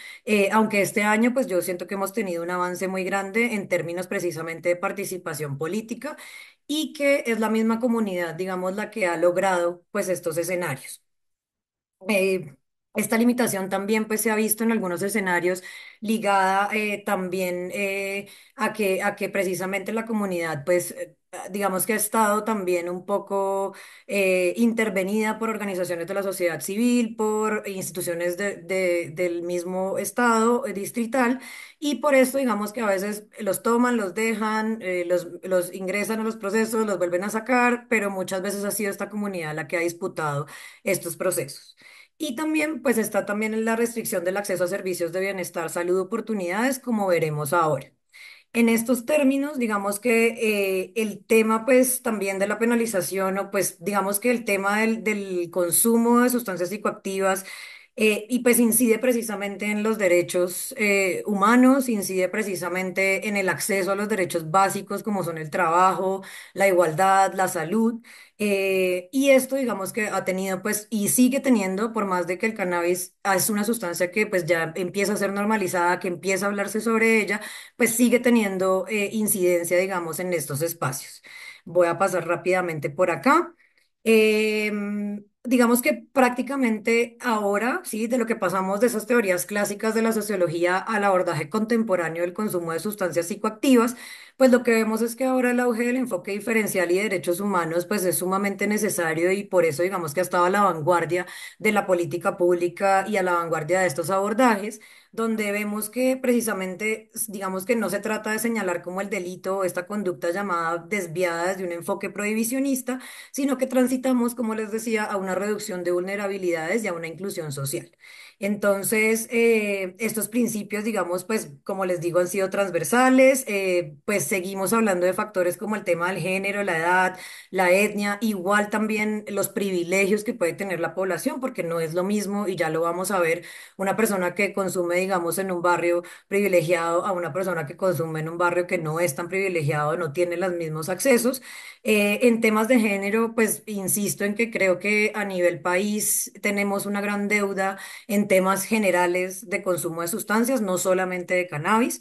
Aunque este año, pues yo siento que hemos tenido un avance muy grande en términos precisamente de participación política y que es la misma comunidad, digamos, la que ha logrado pues estos escenarios. Eh, Esta limitación también pues se ha visto en algunos escenarios ligada también a que precisamente la comunidad pues digamos que ha estado también un poco intervenida por organizaciones de la sociedad civil, por instituciones del mismo estado distrital y por esto digamos que a veces los toman, los dejan, los ingresan a los procesos, los vuelven a sacar, pero muchas veces ha sido esta comunidad la que ha disputado estos procesos. Y también, pues está también en la restricción del acceso a servicios de bienestar, salud, oportunidades, como veremos ahora. En estos términos, digamos que el tema, pues, también de la penalización o, pues, digamos que el tema del consumo de sustancias psicoactivas y, pues, incide precisamente en los derechos humanos, incide precisamente en el acceso a los derechos básicos como son el trabajo, la igualdad, la salud. Y esto, digamos que ha tenido, pues, y sigue teniendo, por más de que el cannabis es una sustancia que, pues, ya empieza a ser normalizada, que empieza a hablarse sobre ella, pues sigue teniendo incidencia, digamos, en estos espacios. Voy a pasar rápidamente por acá. Digamos que prácticamente ahora, sí, de lo que pasamos de esas teorías clásicas de la sociología al abordaje contemporáneo del consumo de sustancias psicoactivas, pues lo que vemos es que ahora el auge del enfoque diferencial y de derechos humanos, pues es sumamente necesario y por eso digamos que ha estado a la vanguardia de la política pública y a la vanguardia de estos abordajes donde vemos que precisamente, digamos que no se trata de señalar como el delito o esta conducta llamada desviada desde un enfoque prohibicionista, sino que transitamos, como les decía, a una reducción de vulnerabilidades y a una inclusión social. Entonces, estos principios, digamos, pues, como les digo, han sido transversales, pues seguimos hablando de factores como el tema del género, la edad, la etnia, igual también los privilegios que puede tener la población, porque no es lo mismo, y ya lo vamos a ver una persona que consume, digamos, en un barrio privilegiado a una persona que consume en un barrio que no es tan privilegiado, no tiene los mismos accesos. En temas de género, pues insisto en que creo que a nivel país tenemos una gran deuda en temas generales de consumo de sustancias, no solamente de cannabis.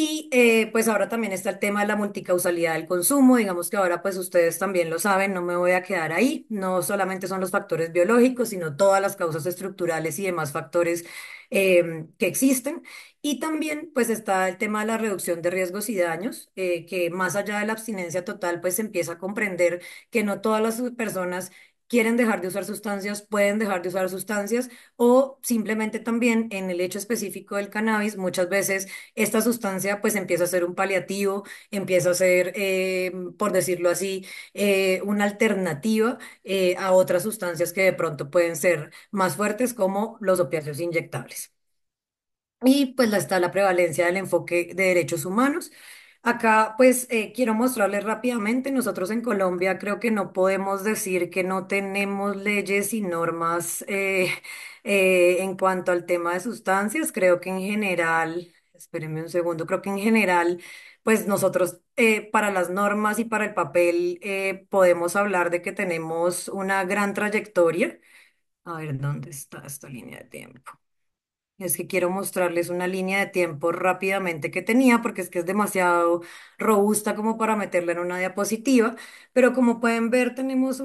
Y pues ahora también está el tema de la multicausalidad del consumo. Digamos que ahora pues ustedes también lo saben, no me voy a quedar ahí. No solamente son los factores biológicos, sino todas las causas estructurales y demás factores que existen. Y también pues está el tema de la reducción de riesgos y daños, que más allá de la abstinencia total pues se empieza a comprender que no todas las personas quieren dejar de usar sustancias, pueden dejar de usar sustancias o simplemente también en el hecho específico del cannabis, muchas veces esta sustancia pues empieza a ser un paliativo, empieza a ser, por decirlo así, una alternativa a otras sustancias que de pronto pueden ser más fuertes como los opiáceos inyectables. Y pues está la prevalencia del enfoque de derechos humanos. Acá pues quiero mostrarles rápidamente, nosotros en Colombia creo que no podemos decir que no tenemos leyes y normas en cuanto al tema de sustancias. Creo que en general, espérenme un segundo, creo que en general pues nosotros para las normas y para el papel podemos hablar de que tenemos una gran trayectoria. A ver, ¿dónde está esta línea de tiempo? Es que quiero mostrarles una línea de tiempo rápidamente que tenía, porque es que es demasiado robusta como para meterla en una diapositiva, pero como pueden ver, tenemos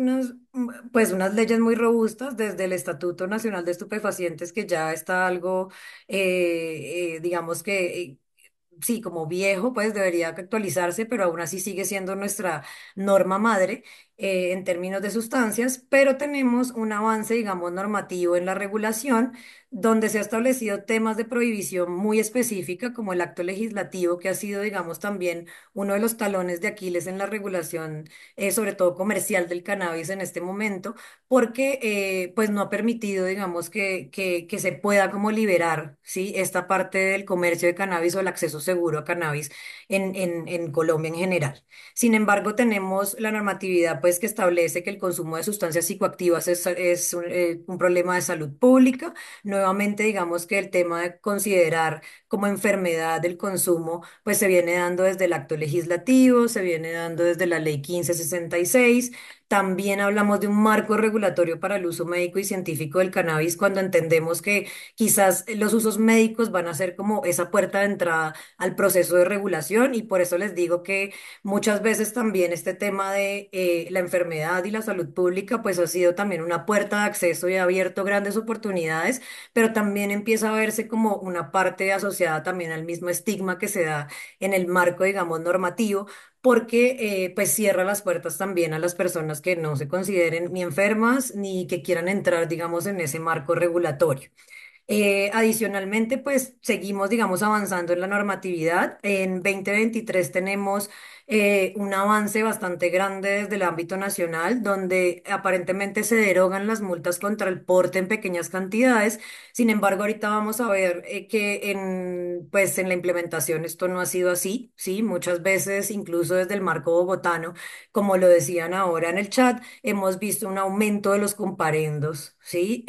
pues unas leyes muy robustas desde el Estatuto Nacional de Estupefacientes, que ya está algo, digamos que sí, como viejo, pues debería actualizarse, pero aún así sigue siendo nuestra norma madre en términos de sustancias, pero tenemos un avance, digamos, normativo en la regulación, donde se ha establecido temas de prohibición muy específica, como el acto legislativo, que ha sido, digamos, también uno de los talones de Aquiles en la regulación, sobre todo comercial del cannabis en este momento, porque pues no ha permitido, digamos, que se pueda como liberar, ¿sí? Esta parte del comercio de cannabis o el acceso seguro a cannabis en Colombia en general. Sin embargo, tenemos la normatividad pues que establece que el consumo de sustancias psicoactivas es un problema de salud pública. Nuevamente, digamos que el tema de considerar como enfermedad del consumo pues se viene dando desde el acto legislativo, se viene dando desde la ley 1566. También hablamos de un marco regulatorio para el uso médico y científico del cannabis cuando entendemos que quizás los usos médicos van a ser como esa puerta de entrada al proceso de regulación, y por eso les digo que muchas veces también este tema de la enfermedad y la salud pública pues ha sido también una puerta de acceso y ha abierto grandes oportunidades, pero también empieza a verse como una parte asociada también al mismo estigma que se da en el marco, digamos, normativo, porque pues cierra las puertas también a las personas que no se consideren ni enfermas ni que quieran entrar, digamos, en ese marco regulatorio. Adicionalmente, pues seguimos, digamos, avanzando en la normatividad. En 2023 tenemos un avance bastante grande desde el ámbito nacional, donde aparentemente se derogan las multas contra el porte en pequeñas cantidades. Sin embargo, ahorita vamos a ver que pues, en la implementación esto no ha sido así, ¿sí? Muchas veces, incluso desde el marco bogotano, como lo decían ahora en el chat, hemos visto un aumento de los comparendos, ¿sí?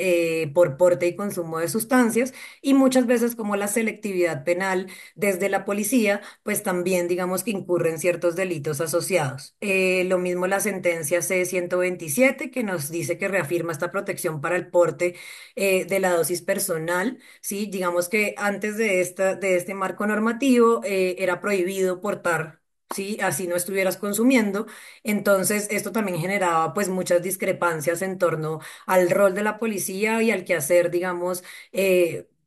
Por porte y consumo de sustancias, y muchas veces como la selectividad penal desde la policía, pues también digamos que incurren ciertos delitos asociados. Lo mismo la sentencia C-127 que nos dice que reafirma esta protección para el porte de la dosis personal, ¿sí? Digamos que antes de este marco normativo era prohibido portar. Sí, así no estuvieras consumiendo. Entonces, esto también generaba pues muchas discrepancias en torno al rol de la policía y al quehacer, digamos,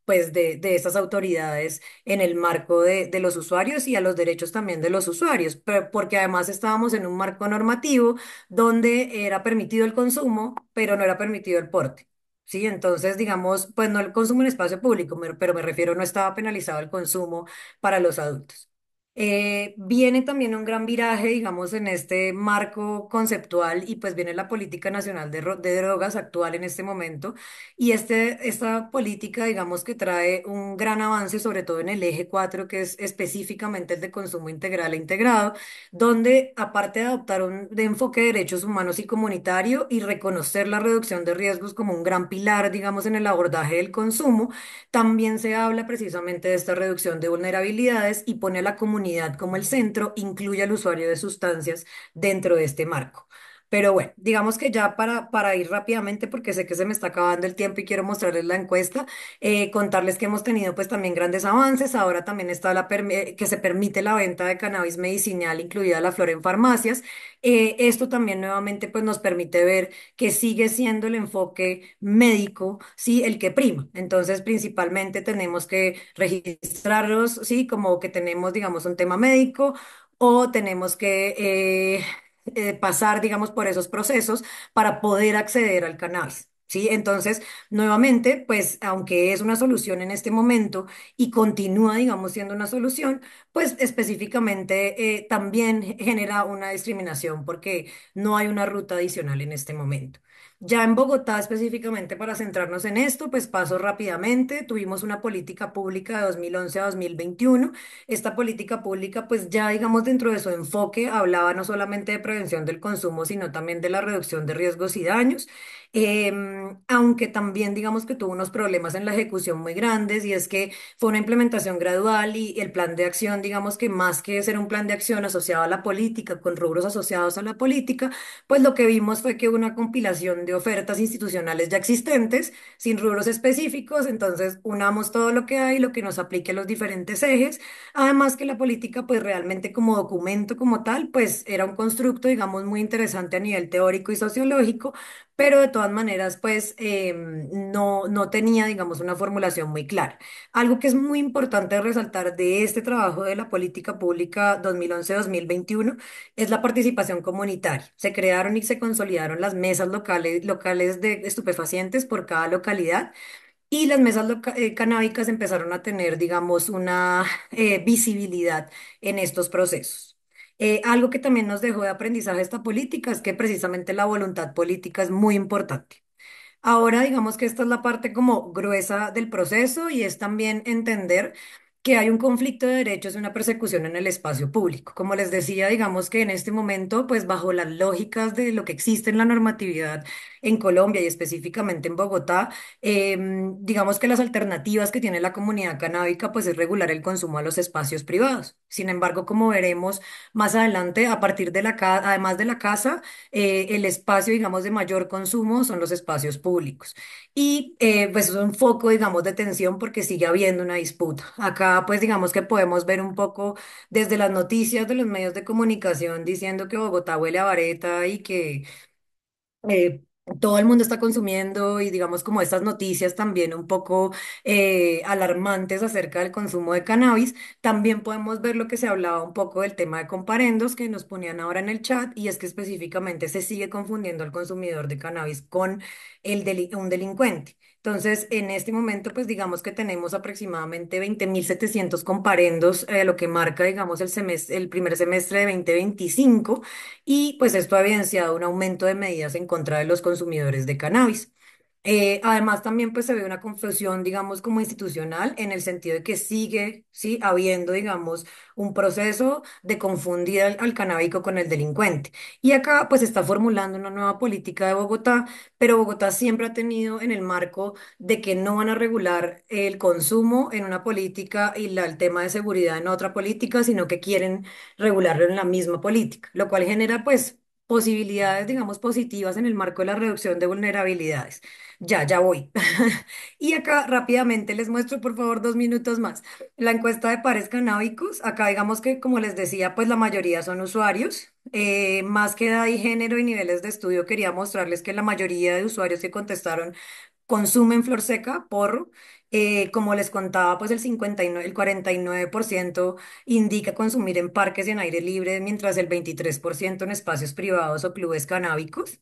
pues de estas autoridades en el marco de los usuarios y a los derechos también de los usuarios, porque además estábamos en un marco normativo donde era permitido el consumo, pero no era permitido el porte. Sí, entonces, digamos, pues no el consumo en espacio público, pero me refiero, no estaba penalizado el consumo para los adultos. Viene también un gran viraje, digamos, en este marco conceptual, y pues viene la política nacional de drogas actual en este momento, y esta política, digamos, que trae un gran avance, sobre todo en el eje 4 que es específicamente el de consumo integral e integrado, donde aparte de adoptar un de enfoque de derechos humanos y comunitario y reconocer la reducción de riesgos como un gran pilar, digamos, en el abordaje del consumo, también se habla precisamente de esta reducción de vulnerabilidades y pone a la comunidad como el centro, incluye al usuario de sustancias dentro de este marco. Pero bueno, digamos que ya para ir rápidamente, porque sé que se me está acabando el tiempo y quiero mostrarles la encuesta, contarles que hemos tenido pues también grandes avances. Ahora también está que se permite la venta de cannabis medicinal, incluida la flor en farmacias. Esto también nuevamente pues nos permite ver que sigue siendo el enfoque médico, sí, el que prima. Entonces, principalmente tenemos que registrarlos, sí, como que tenemos, digamos, un tema médico, o tenemos que pasar, digamos, por esos procesos para poder acceder al cannabis. ¿Sí? Entonces, nuevamente, pues, aunque es una solución en este momento y continúa, digamos, siendo una solución, pues específicamente también genera una discriminación porque no hay una ruta adicional en este momento. Ya en Bogotá, específicamente para centrarnos en esto, pues paso rápidamente. Tuvimos una política pública de 2011 a 2021. Esta política pública, pues ya digamos dentro de su enfoque, hablaba no solamente de prevención del consumo, sino también de la reducción de riesgos y daños. Aunque también digamos que tuvo unos problemas en la ejecución muy grandes y es que fue una implementación gradual y el plan de acción, digamos que más que ser un plan de acción asociado a la política, con rubros asociados a la política, pues lo que vimos fue que hubo una compilación de ofertas institucionales ya existentes, sin rubros específicos, entonces unamos todo lo que hay, lo que nos aplique a los diferentes ejes, además que la política pues realmente como documento como tal, pues era un constructo, digamos, muy interesante a nivel teórico y sociológico, pero de todas maneras pues no tenía, digamos, una formulación muy clara. Algo que es muy importante resaltar de este trabajo de la política pública 2011-2021 es la participación comunitaria. Se crearon y se consolidaron las mesas locales de estupefacientes por cada localidad y las mesas canábicas empezaron a tener, digamos, una visibilidad en estos procesos. Algo que también nos dejó de aprendizaje esta política es que precisamente la voluntad política es muy importante. Ahora digamos que esta es la parte como gruesa del proceso y es también entender que hay un conflicto de derechos y una persecución en el espacio público. Como les decía, digamos que en este momento, pues bajo las lógicas de lo que existe en la normatividad en Colombia y específicamente en Bogotá, digamos que las alternativas que tiene la comunidad canábica, pues es regular el consumo a los espacios privados. Sin embargo, como veremos más adelante, a partir de además de la casa, el espacio, digamos, de mayor consumo son los espacios públicos. Y pues es un foco, digamos, de tensión porque sigue habiendo una disputa. Acá, pues digamos que podemos ver un poco desde las noticias de los medios de comunicación diciendo que Bogotá huele a vareta y que eh, todo el mundo está consumiendo y digamos como estas noticias también un poco alarmantes acerca del consumo de cannabis, también podemos ver lo que se hablaba un poco del tema de comparendos que nos ponían ahora en el chat y es que específicamente se sigue confundiendo al consumidor de cannabis con un delincuente. Entonces, en este momento, pues digamos que tenemos aproximadamente 20.700 comparendos, lo que marca, digamos, el primer semestre de 2025 y pues esto ha evidenciado un aumento de medidas en contra de los consumidores de cannabis. Además, también pues se ve una confusión, digamos, como institucional, en el sentido de que sigue, sí, habiendo, digamos, un proceso de confundir al canábico con el delincuente. Y acá pues se está formulando una nueva política de Bogotá, pero Bogotá siempre ha tenido en el marco de que no van a regular el consumo en una política y el tema de seguridad en otra política, sino que quieren regularlo en la misma política, lo cual genera pues posibilidades, digamos, positivas en el marco de la reducción de vulnerabilidades. Ya voy. Y acá rápidamente les muestro, por favor, 2 minutos más. La encuesta de pares canábicos, acá digamos que, como les decía, pues la mayoría son usuarios. Más que edad y género y niveles de estudio, quería mostrarles que la mayoría de usuarios que contestaron consumen flor seca, porro. Como les contaba, pues el 49% indica consumir en parques y en aire libre, mientras el 23% en espacios privados o clubes canábicos.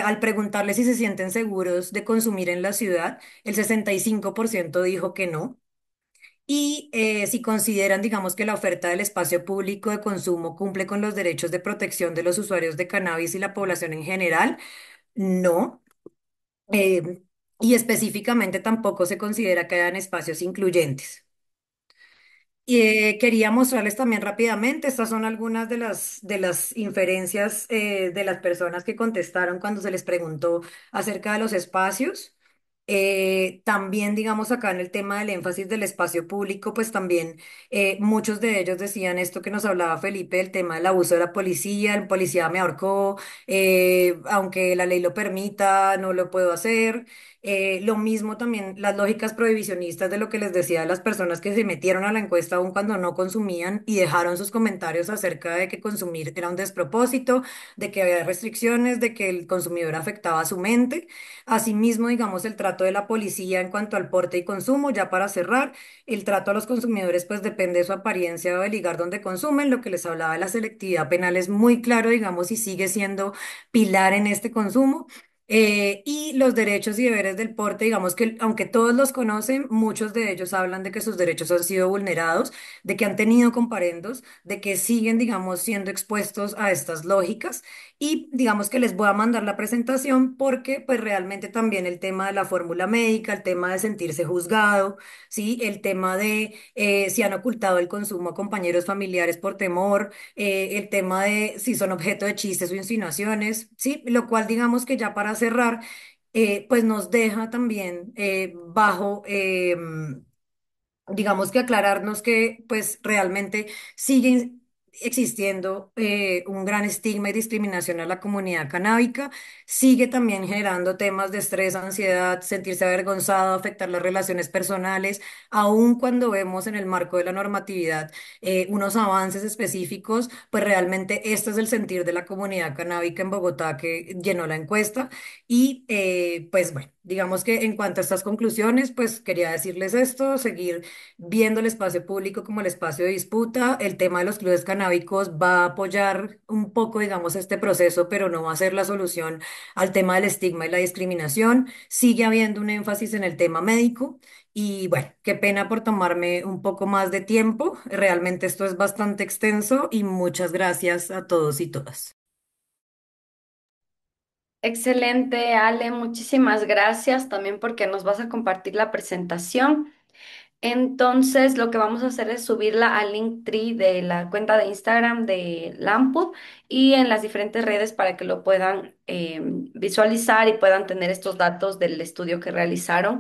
Al preguntarles si se sienten seguros de consumir en la ciudad, el 65% dijo que no. Y si consideran, digamos, que la oferta del espacio público de consumo cumple con los derechos de protección de los usuarios de cannabis y la población en general, no. Eh, y específicamente tampoco se considera que hayan espacios incluyentes. Y quería mostrarles también rápidamente, estas son algunas de las inferencias de las personas que contestaron cuando se les preguntó acerca de los espacios. También, digamos, acá en el tema del énfasis del espacio público, pues también muchos de ellos decían esto que nos hablaba Felipe, del tema del abuso de la policía, el policía me ahorcó, aunque la ley lo permita, no lo puedo hacer. Lo mismo también las lógicas prohibicionistas de lo que les decía a las personas que se metieron a la encuesta aun cuando no consumían y dejaron sus comentarios acerca de que consumir era un despropósito, de que había restricciones, de que el consumidor afectaba a su mente. Asimismo, digamos, el trato trato de la policía en cuanto al porte y consumo, ya para cerrar, el trato a los consumidores pues depende de su apariencia o del lugar donde consumen, lo que les hablaba de la selectividad penal es muy claro, digamos, y sigue siendo pilar en este consumo. Y los derechos y deberes del porte, digamos que aunque todos los conocen, muchos de ellos hablan de que sus derechos han sido vulnerados, de que han tenido comparendos, de que siguen, digamos, siendo expuestos a estas lógicas. Y digamos que les voy a mandar la presentación porque pues realmente también el tema de la fórmula médica, el tema de sentirse juzgado, ¿sí? El tema de si han ocultado el consumo a compañeros familiares por temor, el tema de si son objeto de chistes o insinuaciones, ¿sí? Lo cual digamos que ya para cerrar, pues nos deja también bajo digamos que aclararnos que pues realmente sigue existiendo un gran estigma y discriminación a la comunidad canábica, sigue también generando temas de estrés, ansiedad, sentirse avergonzado, afectar las relaciones personales, aun cuando vemos en el marco de la normatividad unos avances específicos, pues realmente este es el sentir de la comunidad canábica en Bogotá que llenó la encuesta y pues bueno, digamos que en cuanto a estas conclusiones, pues quería decirles esto, seguir viendo el espacio público como el espacio de disputa. El tema de los clubes canábicos va a apoyar un poco, digamos, este proceso, pero no va a ser la solución al tema del estigma y la discriminación. Sigue habiendo un énfasis en el tema médico. Y bueno, qué pena por tomarme un poco más de tiempo. Realmente esto es bastante extenso y muchas gracias a todos y todas. Excelente, Ale, muchísimas gracias también porque nos vas a compartir la presentación. Entonces, lo que vamos a hacer es subirla al Linktree de la cuenta de Instagram de Lampu y en las diferentes redes para que lo puedan visualizar y puedan tener estos datos del estudio que realizaron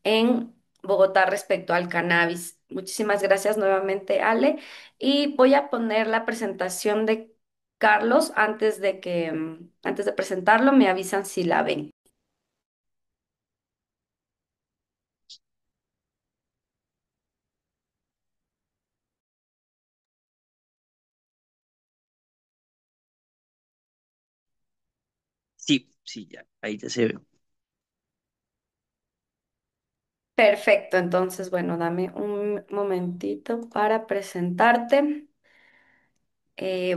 en Bogotá respecto al cannabis. Muchísimas gracias nuevamente, Ale. Y voy a poner la presentación de Carlos antes de que, antes de presentarlo, me avisan si la ven. Sí, sí, ya, ahí ya se ve. Perfecto, entonces, bueno, dame un momentito para presentarte.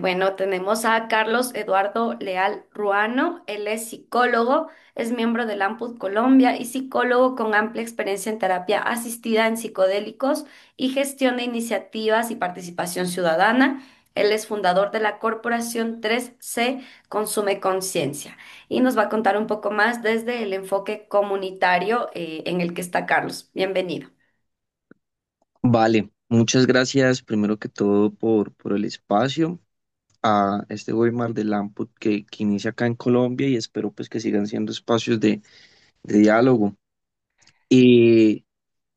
Bueno, tenemos a Carlos Eduardo Leal Ruano. Él es psicólogo, es miembro del AMPUD Colombia y psicólogo con amplia experiencia en terapia asistida en psicodélicos y gestión de iniciativas y participación ciudadana. Él es fundador de la corporación 3C Consume Conciencia y nos va a contar un poco más desde el enfoque comunitario en el que está Carlos. Bienvenido. Vale, muchas gracias primero que todo por el espacio a este webinar de Lamput que inicia acá en Colombia y espero pues que sigan siendo espacios de diálogo. Y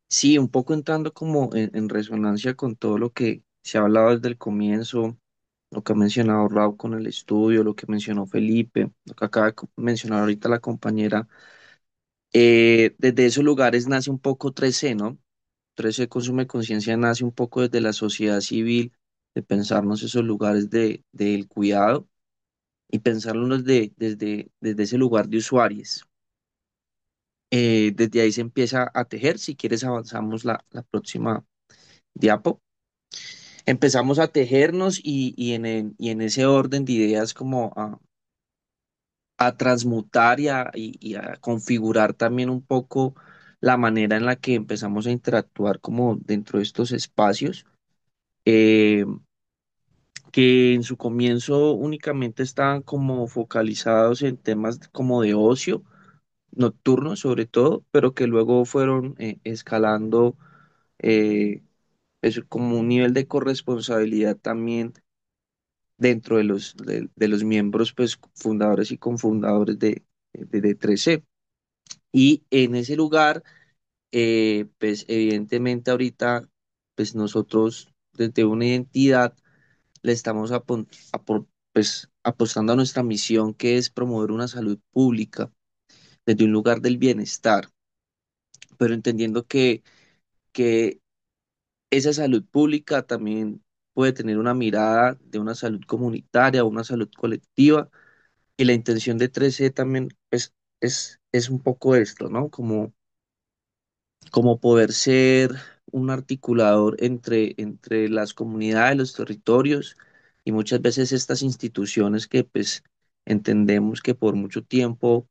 sí, un poco entrando como en resonancia con todo lo que se ha hablado desde el comienzo, lo que ha mencionado Raúl con el estudio, lo que mencionó Felipe, lo que acaba de mencionar ahorita la compañera. Desde esos lugares nace un poco 3C, ¿no? 3C Consume Conciencia nace un poco desde la sociedad civil, de pensarnos esos lugares del cuidado y pensarlo desde ese lugar de usuarios. Desde ahí se empieza a tejer. Si quieres, avanzamos la próxima diapo. Empezamos a tejernos y en ese orden de ideas como a transmutar y a configurar también un poco la manera en la que empezamos a interactuar como dentro de estos espacios, eh, que en su comienzo únicamente estaban como focalizados en temas como de ocio, nocturno sobre todo, pero que luego fueron escalando eso como un nivel de corresponsabilidad también dentro de los miembros pues fundadores y confundadores de 3C. Y en ese lugar, pues evidentemente ahorita, pues nosotros desde una identidad le estamos pues, apostando a nuestra misión que es promover una salud pública desde un lugar del bienestar, pero entendiendo que esa salud pública también puede tener una mirada de una salud comunitaria, una salud colectiva, y la intención de 3C también pues, es un poco esto, ¿no? Como poder ser un articulador entre las comunidades, los territorios y muchas veces estas instituciones que pues entendemos que por mucho tiempo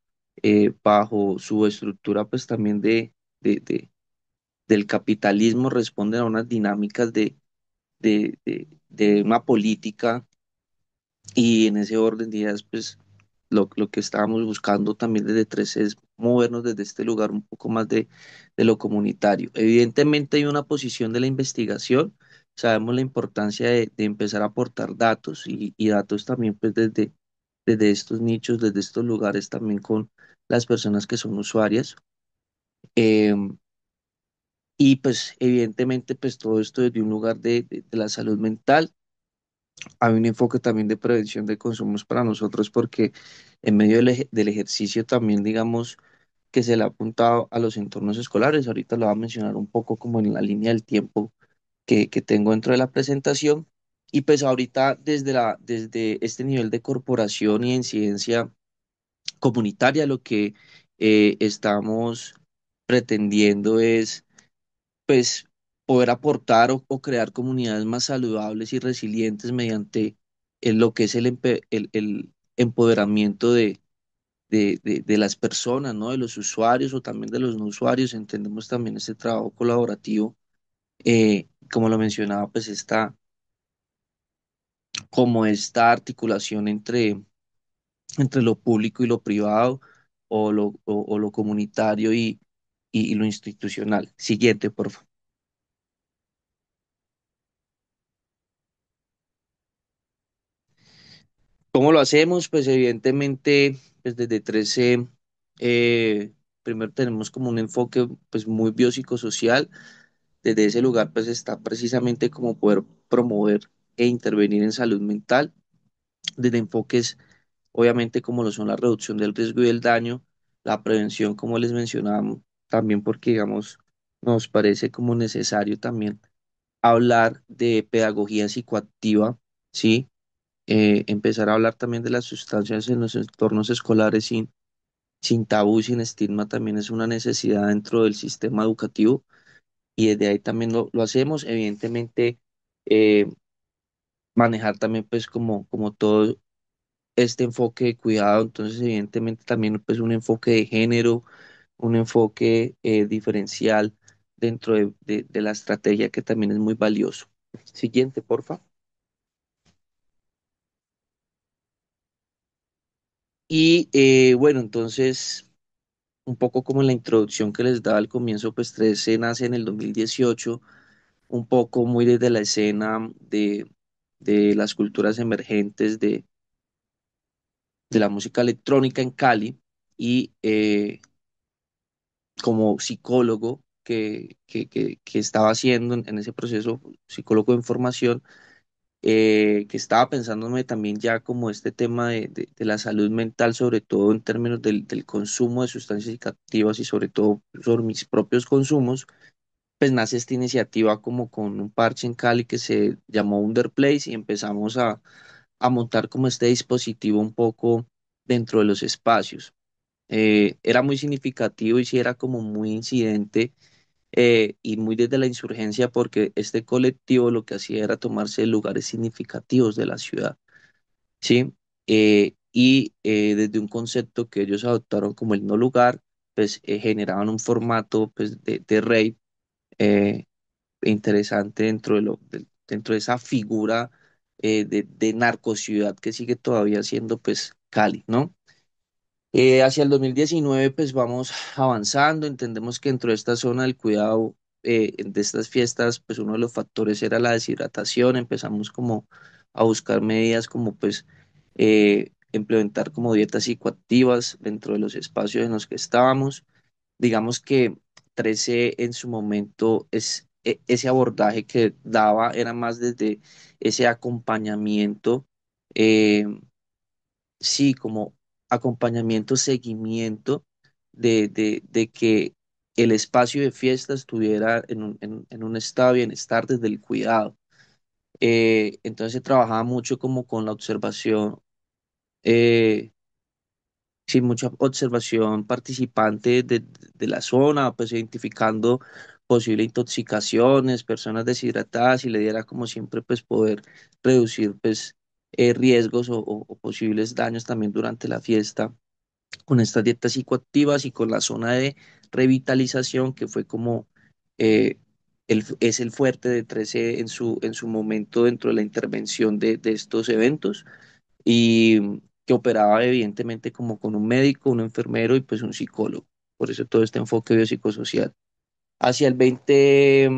bajo su estructura pues también de, de- del capitalismo responden a unas dinámicas de una política y en ese orden de ideas, pues lo que estábamos buscando también desde 13 es movernos desde este lugar un poco más de lo comunitario. Evidentemente hay una posición de la investigación, sabemos la importancia de empezar a aportar datos y datos también pues desde estos nichos, desde estos lugares también con las personas que son usuarias. Eh, y pues evidentemente pues todo esto desde un lugar de la salud mental. Hay un enfoque también de prevención de consumos para nosotros porque en medio del ejercicio también, digamos, que se le ha apuntado a los entornos escolares. Ahorita lo voy a mencionar un poco como en la línea del tiempo que tengo dentro de la presentación. Y pues ahorita desde este nivel de corporación y incidencia comunitaria, lo que estamos pretendiendo es pues poder aportar o crear comunidades más saludables y resilientes mediante lo que es el empoderamiento de las personas, ¿no? De los usuarios o también de los no usuarios. Entendemos también este trabajo colaborativo, como lo mencionaba, pues como esta articulación entre lo público y lo privado o lo comunitario y lo institucional. Siguiente, por favor. ¿Cómo lo hacemos? Pues evidentemente, pues desde 13, primero tenemos como un enfoque pues muy biopsicosocial. Desde ese lugar pues está precisamente como poder promover e intervenir en salud mental, desde enfoques obviamente como lo son la reducción del riesgo y del daño, la prevención como les mencionábamos, también porque digamos nos parece como necesario también hablar de pedagogía psicoactiva, ¿sí? Empezar a hablar también de las sustancias en los entornos escolares sin tabú y sin estigma también es una necesidad dentro del sistema educativo y desde ahí también lo hacemos. Evidentemente, eh, manejar también pues como todo este enfoque de cuidado, entonces evidentemente también pues un enfoque de género, un enfoque diferencial dentro de la estrategia que también es muy valioso. Siguiente, porfa. Y bueno, entonces un poco como en la introducción que les daba al comienzo, pues 13 nace en el 2018, un poco muy desde la escena de las culturas emergentes de la música electrónica en Cali y como psicólogo que estaba haciendo en ese proceso, psicólogo de formación, que estaba pensándome también ya como este tema de la salud mental, sobre todo en términos del consumo de sustancias psicoactivas y sobre todo sobre mis propios consumos, pues nace esta iniciativa como con un parche en Cali que se llamó Underplace y empezamos a montar como este dispositivo un poco dentro de los espacios. Era muy significativo y sí era como muy incidente y muy desde la insurgencia porque este colectivo lo que hacía era tomarse lugares significativos de la ciudad, ¿sí? Desde un concepto que ellos adoptaron como el no lugar, pues generaban un formato pues de rave eh, interesante dentro de esa figura de narcociudad que sigue todavía siendo pues Cali, ¿no? Hacia el 2019 pues vamos avanzando, entendemos que dentro de esta zona del cuidado de estas fiestas pues uno de los factores era la deshidratación, empezamos como a buscar medidas como pues implementar como dietas psicoactivas dentro de los espacios en los que estábamos. Digamos que 13 en su momento ese abordaje que daba era más desde ese acompañamiento. eh, sí, como acompañamiento, seguimiento de que el espacio de fiesta estuviera en un estado de bienestar desde el cuidado. Entonces trabajaba mucho como con la observación, eh, sí, mucha observación participante de la zona, pues identificando posibles intoxicaciones, personas deshidratadas y la idea era como siempre pues poder reducir pues riesgos o posibles daños también durante la fiesta con estas dietas psicoactivas y con la zona de revitalización que fue como eh, es el fuerte de 13 en su momento dentro de la intervención de estos eventos y que operaba evidentemente como con un médico, un enfermero y pues un psicólogo. Por eso todo este enfoque biopsicosocial. Hacia el 20,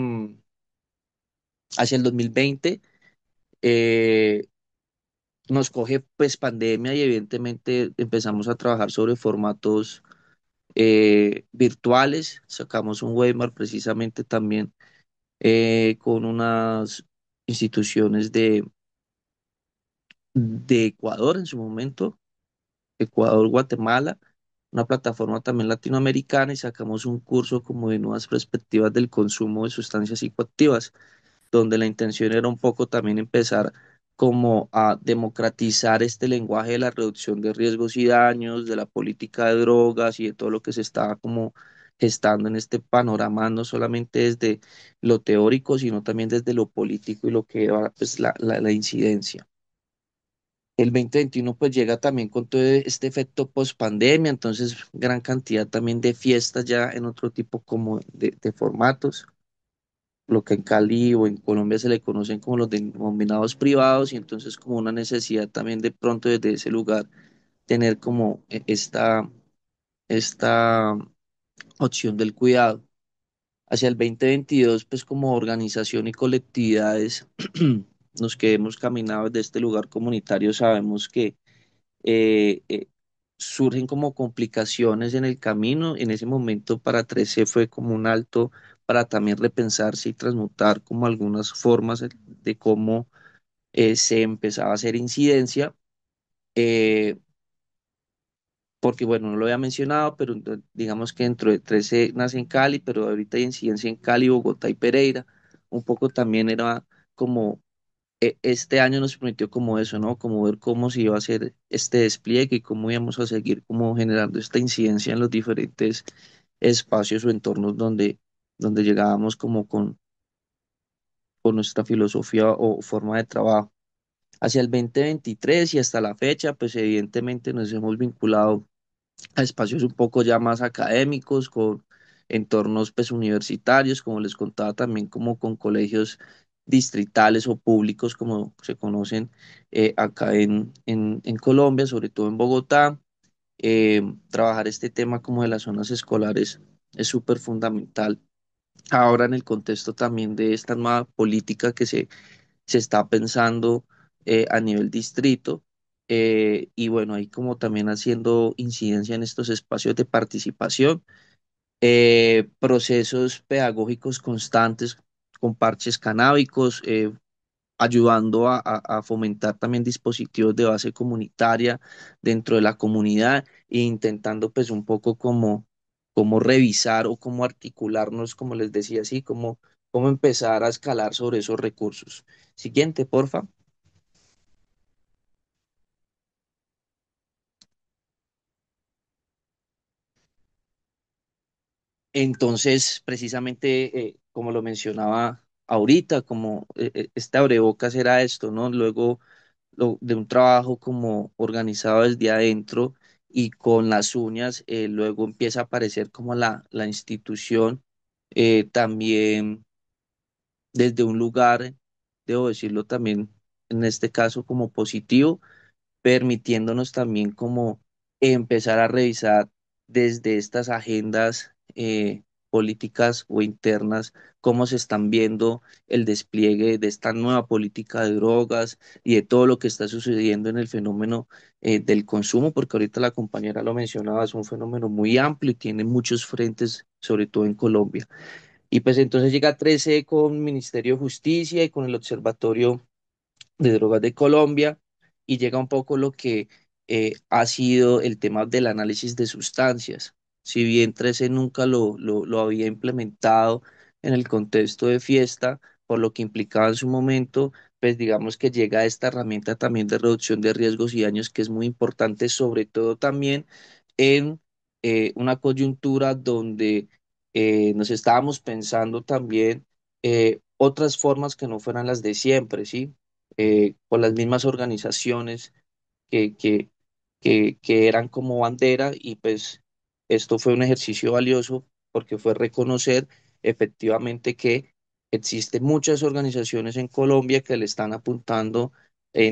hacia el 2020 eh, nos coge pues pandemia y evidentemente empezamos a trabajar sobre formatos virtuales. Sacamos un webinar precisamente también con unas instituciones de Ecuador en su momento, Ecuador, Guatemala, una plataforma también latinoamericana y sacamos un curso como de nuevas perspectivas del consumo de sustancias psicoactivas, donde la intención era un poco también empezar como a democratizar este lenguaje de la reducción de riesgos y daños, de la política de drogas y de todo lo que se estaba como gestando en este panorama, no solamente desde lo teórico, sino también desde lo político y lo que era pues, la incidencia. El 2021 pues llega también con todo este efecto post pandemia, entonces gran cantidad también de fiestas ya en otro tipo como de formatos, lo que en Cali o en Colombia se le conocen como los denominados privados y entonces como una necesidad también de pronto desde ese lugar tener como esta opción del cuidado. Hacia el 2022 pues como organización y colectividades, los que hemos caminado desde este lugar comunitario sabemos que eh, eh, surgen como complicaciones en el camino. En ese momento para 13 fue como un alto para también repensarse y transmutar como algunas formas de cómo se empezaba a hacer incidencia. eh, Porque bueno, no lo había mencionado, pero digamos que dentro de 13 nace en Cali, pero ahorita hay incidencia en Cali, Bogotá y Pereira. Un poco también era como este año nos permitió como eso, ¿no? Como ver cómo se iba a hacer este despliegue y cómo íbamos a seguir como generando esta incidencia en los diferentes espacios o entornos donde llegábamos como con nuestra filosofía o forma de trabajo. Hacia el 2023 y hasta la fecha, pues evidentemente nos hemos vinculado a espacios un poco ya más académicos, con entornos pues universitarios, como les contaba también, como con colegios distritales o públicos, como se conocen acá en Colombia, sobre todo en Bogotá. Trabajar este tema como de las zonas escolares es súper fundamental. Ahora en el contexto también de esta nueva política que se está pensando a nivel distrito. Y bueno, ahí como también haciendo incidencia en estos espacios de participación, procesos pedagógicos constantes con parches canábicos, ayudando a fomentar también dispositivos de base comunitaria dentro de la comunidad e intentando pues un poco como revisar o como articularnos, como les decía así, como empezar a escalar sobre esos recursos. Siguiente, porfa. Entonces, precisamente, como lo mencionaba ahorita, como este abrebocas era esto, ¿no? Luego de un trabajo como organizado desde adentro y con las uñas, luego empieza a aparecer como la institución, también desde un lugar, debo decirlo también, en este caso como positivo permitiéndonos también como empezar a revisar desde estas agendas políticas o internas cómo se están viendo el despliegue de esta nueva política de drogas y de todo lo que está sucediendo en el fenómeno del consumo, porque ahorita la compañera lo mencionaba, es un fenómeno muy amplio y tiene muchos frentes, sobre todo en Colombia. Y pues entonces llega 13 con Ministerio de Justicia y con el Observatorio de Drogas de Colombia y llega un poco lo que ha sido el tema del análisis de sustancias. Si bien 13 nunca lo había implementado en el contexto de fiesta, por lo que implicaba en su momento, pues digamos que llega esta herramienta también de reducción de riesgos y daños que es muy importante, sobre todo también en una coyuntura donde nos estábamos pensando también otras formas que no fueran las de siempre, ¿sí? Con las mismas organizaciones que, que, que eran como bandera y pues esto fue un ejercicio valioso porque fue reconocer efectivamente que existen muchas organizaciones en Colombia que le están apuntando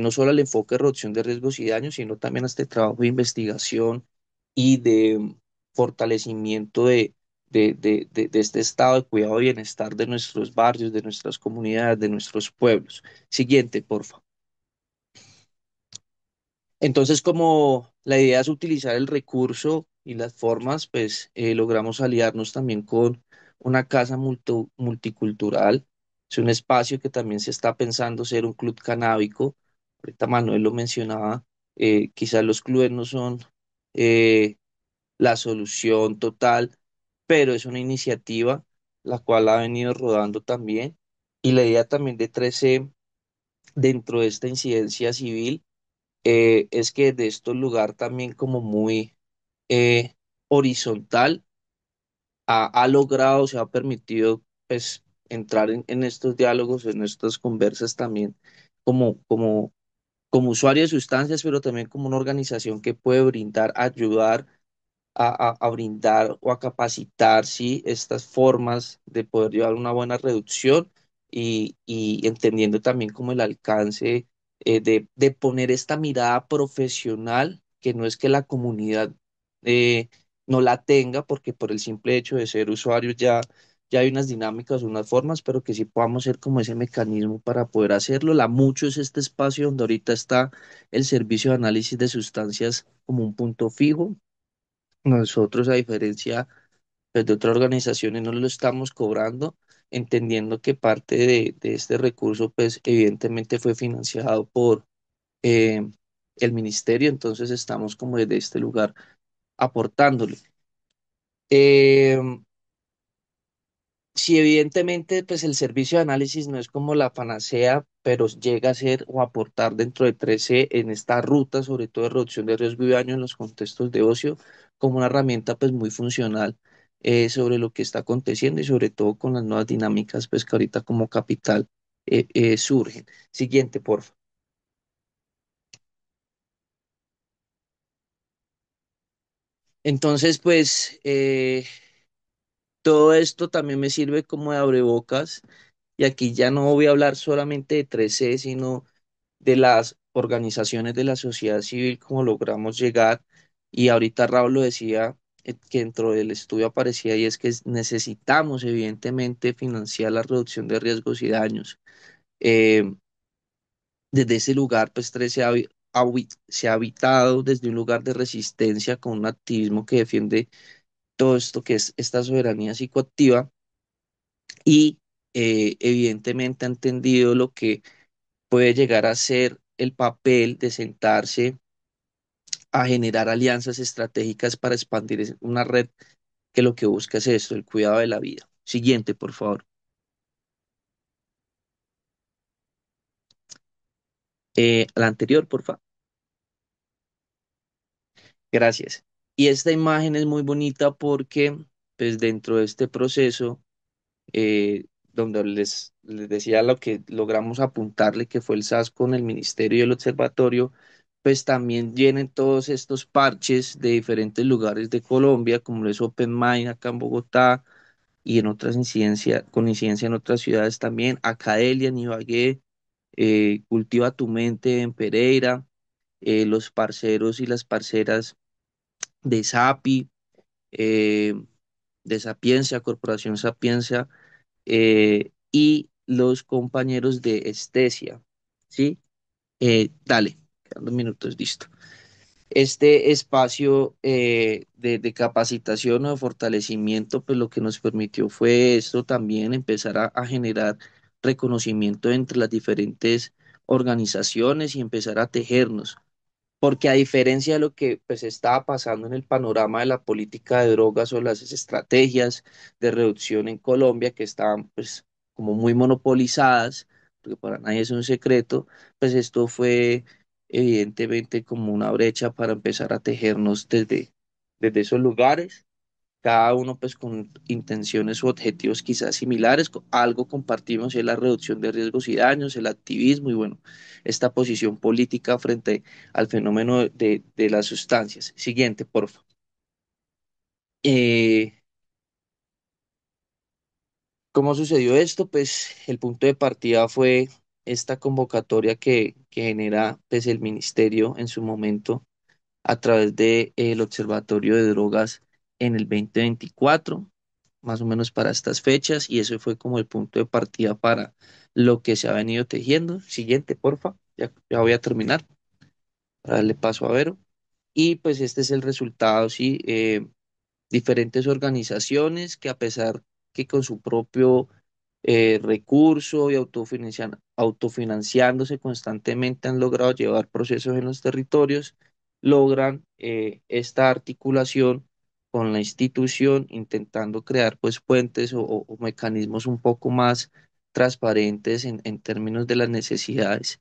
no solo al enfoque de reducción de riesgos y daños, sino también a este trabajo de investigación y de fortalecimiento de este estado de cuidado y bienestar de nuestros barrios, de nuestras comunidades, de nuestros pueblos. Siguiente, por favor. Entonces, como la idea es utilizar el recurso y las formas, pues logramos aliarnos también con una casa multicultural. Es un espacio que también se está pensando ser un club canábico. Ahorita Manuel lo mencionaba, quizás los clubes no son eh, la solución total, pero es una iniciativa la cual ha venido rodando también. Y la idea también de 13 dentro de esta incidencia civil es que de estos lugar también como muy eh, horizontal ha logrado, se ha permitido pues entrar en estos diálogos, en estas conversas también como como usuario de sustancias, pero también como una organización que puede brindar, ayudar a brindar o a capacitar, ¿sí? Estas formas de poder llevar una buena reducción y entendiendo también como el alcance de poner esta mirada profesional, que no es que la comunidad eh, no la tenga, porque por el simple hecho de ser usuarios ya hay unas dinámicas, unas formas, pero que sí podamos ser como ese mecanismo para poder hacerlo. La mucho es este espacio donde ahorita está el servicio de análisis de sustancias como un punto fijo. Nosotros, a diferencia pues, de otras organizaciones, no lo estamos cobrando, entendiendo que parte de este recurso, pues evidentemente fue financiado por eh, el ministerio, entonces estamos como desde este lugar aportándole. Eh, Sí, evidentemente, pues el servicio de análisis no es como la panacea, pero llega a ser o aportar dentro de 13 en esta ruta, sobre todo de reducción de riesgo y daño en los contextos de ocio, como una herramienta pues muy funcional sobre lo que está aconteciendo y sobre todo con las nuevas dinámicas pues que ahorita como capital surgen. Siguiente, por favor. Entonces, pues todo esto también me sirve como de abrebocas y aquí ya no voy a hablar solamente de 13, sino de las organizaciones de la sociedad civil, como logramos llegar. Y ahorita Raúl lo decía, que dentro del estudio aparecía y es que necesitamos evidentemente financiar la reducción de riesgos y daños. Eh, Desde ese lugar, pues 13 se ha habitado desde un lugar de resistencia con un activismo que defiende todo esto que es esta soberanía psicoactiva y evidentemente ha entendido lo que puede llegar a ser el papel de sentarse a generar alianzas estratégicas para expandir una red que lo que busca es esto, el cuidado de la vida. Siguiente, por favor. La anterior, por favor. Gracias. Y esta imagen es muy bonita porque, pues, dentro de este proceso, donde les decía lo que logramos apuntarle, que fue el SAS con el Ministerio y el Observatorio, pues también vienen todos estos parches de diferentes lugares de Colombia, como lo es Open Mind acá en Bogotá, y en otras incidencias, con incidencia en otras ciudades también, Acadelia en Ibagué, Cultiva tu Mente en Pereira, los parceros y las parceras de SAPI, eh, de Sapiencia, Corporación Sapiencia, y los compañeros de Estesia, ¿sí? Dale, quedan 2 minutos, listo. Este espacio de capacitación o de fortalecimiento, pues lo que nos permitió fue esto también, empezar a generar reconocimiento entre las diferentes organizaciones y empezar a tejernos. Porque a diferencia de lo que pues estaba pasando en el panorama de la política de drogas o las estrategias de reducción en Colombia, que estaban pues como muy monopolizadas, porque para nadie es un secreto, pues esto fue evidentemente como una brecha para empezar a tejernos desde esos lugares, cada uno pues con intenciones u objetivos quizás similares, algo compartimos y es la reducción de riesgos y daños, el activismo y bueno, esta posición política frente al fenómeno de las sustancias. Siguiente, porfa. Eh, ¿Cómo sucedió esto? Pues el punto de partida fue esta convocatoria que genera pues, el ministerio en su momento a través del Observatorio de Drogas en el 2024, más o menos para estas fechas, y eso fue como el punto de partida para lo que se ha venido tejiendo. Siguiente, porfa, ya voy a terminar para darle paso a Vero. Y pues este es el resultado, sí, diferentes organizaciones que a pesar que con su propio recurso y autofinanciándose constantemente han logrado llevar procesos en los territorios, logran esta articulación con la institución, intentando crear pues puentes o mecanismos un poco más transparentes en términos de las necesidades.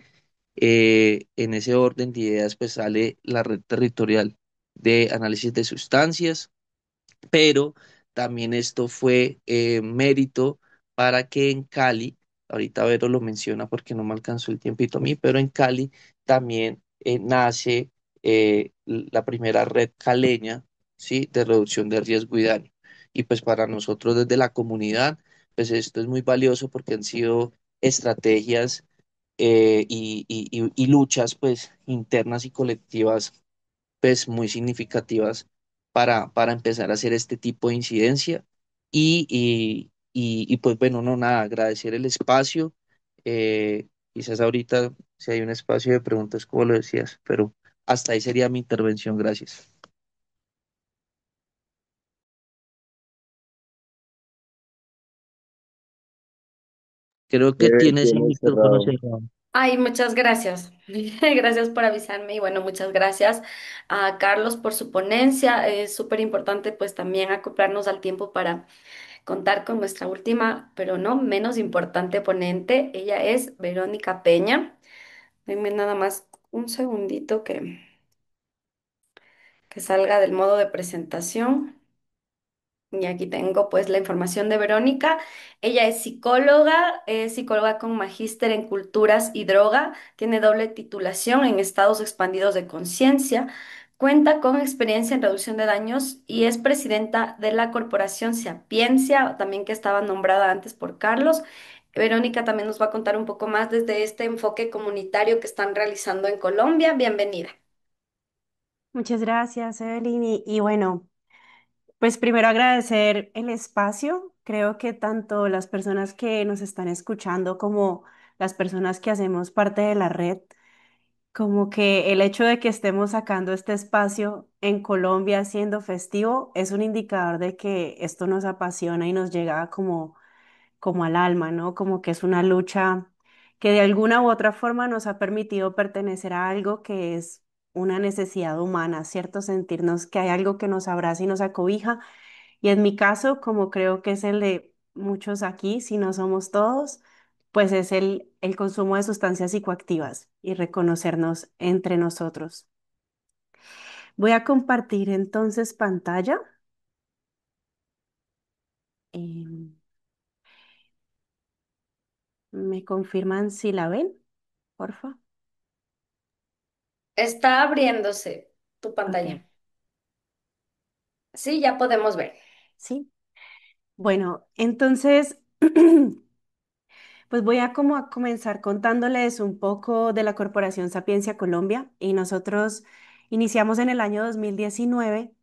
En ese orden de ideas pues sale la red territorial de análisis de sustancias, pero también esto fue mérito para que en Cali, ahorita Vero lo menciona porque no me alcanzó el tiempito a mí, pero en Cali también nace la primera red caleña, ¿sí? De reducción de riesgo y daño. Y pues para nosotros desde la comunidad, pues esto es muy valioso porque han sido estrategias y luchas pues internas y colectivas pues muy significativas para empezar a hacer este tipo de incidencia. Pues bueno, no, nada, agradecer el espacio. Quizás ahorita si hay un espacio de preguntas, como lo decías, pero hasta ahí sería mi intervención. Gracias. Creo que tienes el Tiene micrófono cerrado. cerrado. Ay, muchas gracias. Gracias por avisarme y bueno, muchas gracias a Carlos por su ponencia. Es súper importante pues también acoplarnos al tiempo para contar con nuestra última, pero no menos importante ponente. Ella es Verónica Peña. Denme nada más un segundito que salga del modo de presentación. Y aquí tengo pues la información de Verónica. Ella es psicóloga con magíster en culturas y droga, tiene doble titulación en estados expandidos de conciencia, cuenta con experiencia en reducción de daños y es presidenta de la corporación Sapiencia, también que estaba nombrada antes por Carlos. Verónica también nos va a contar un poco más desde este enfoque comunitario que están realizando en Colombia. Bienvenida. Muchas gracias, Evelyn. Y bueno, pues primero agradecer el espacio. Creo que tanto las personas que nos están escuchando como las personas que hacemos parte de la red, como que el hecho de que estemos sacando este espacio en Colombia siendo festivo es un indicador de que esto nos apasiona y nos llega como al alma, ¿no? Como que es una lucha que de alguna u otra forma nos ha permitido pertenecer a algo que es una necesidad humana, ¿cierto? Sentirnos que hay algo que nos abraza y nos acobija. Y en mi caso, como creo que es el de muchos aquí, si no somos todos, pues es el consumo de sustancias psicoactivas y reconocernos entre nosotros. Voy a compartir entonces pantalla. Em, ¿Me confirman si la ven, porfa? Está abriéndose tu Ok, pantalla. Sí, ya podemos ver. sí. Bueno, entonces, pues voy a como a comenzar contándoles un poco de la Corporación Sapiencia Colombia y nosotros iniciamos en el año 2019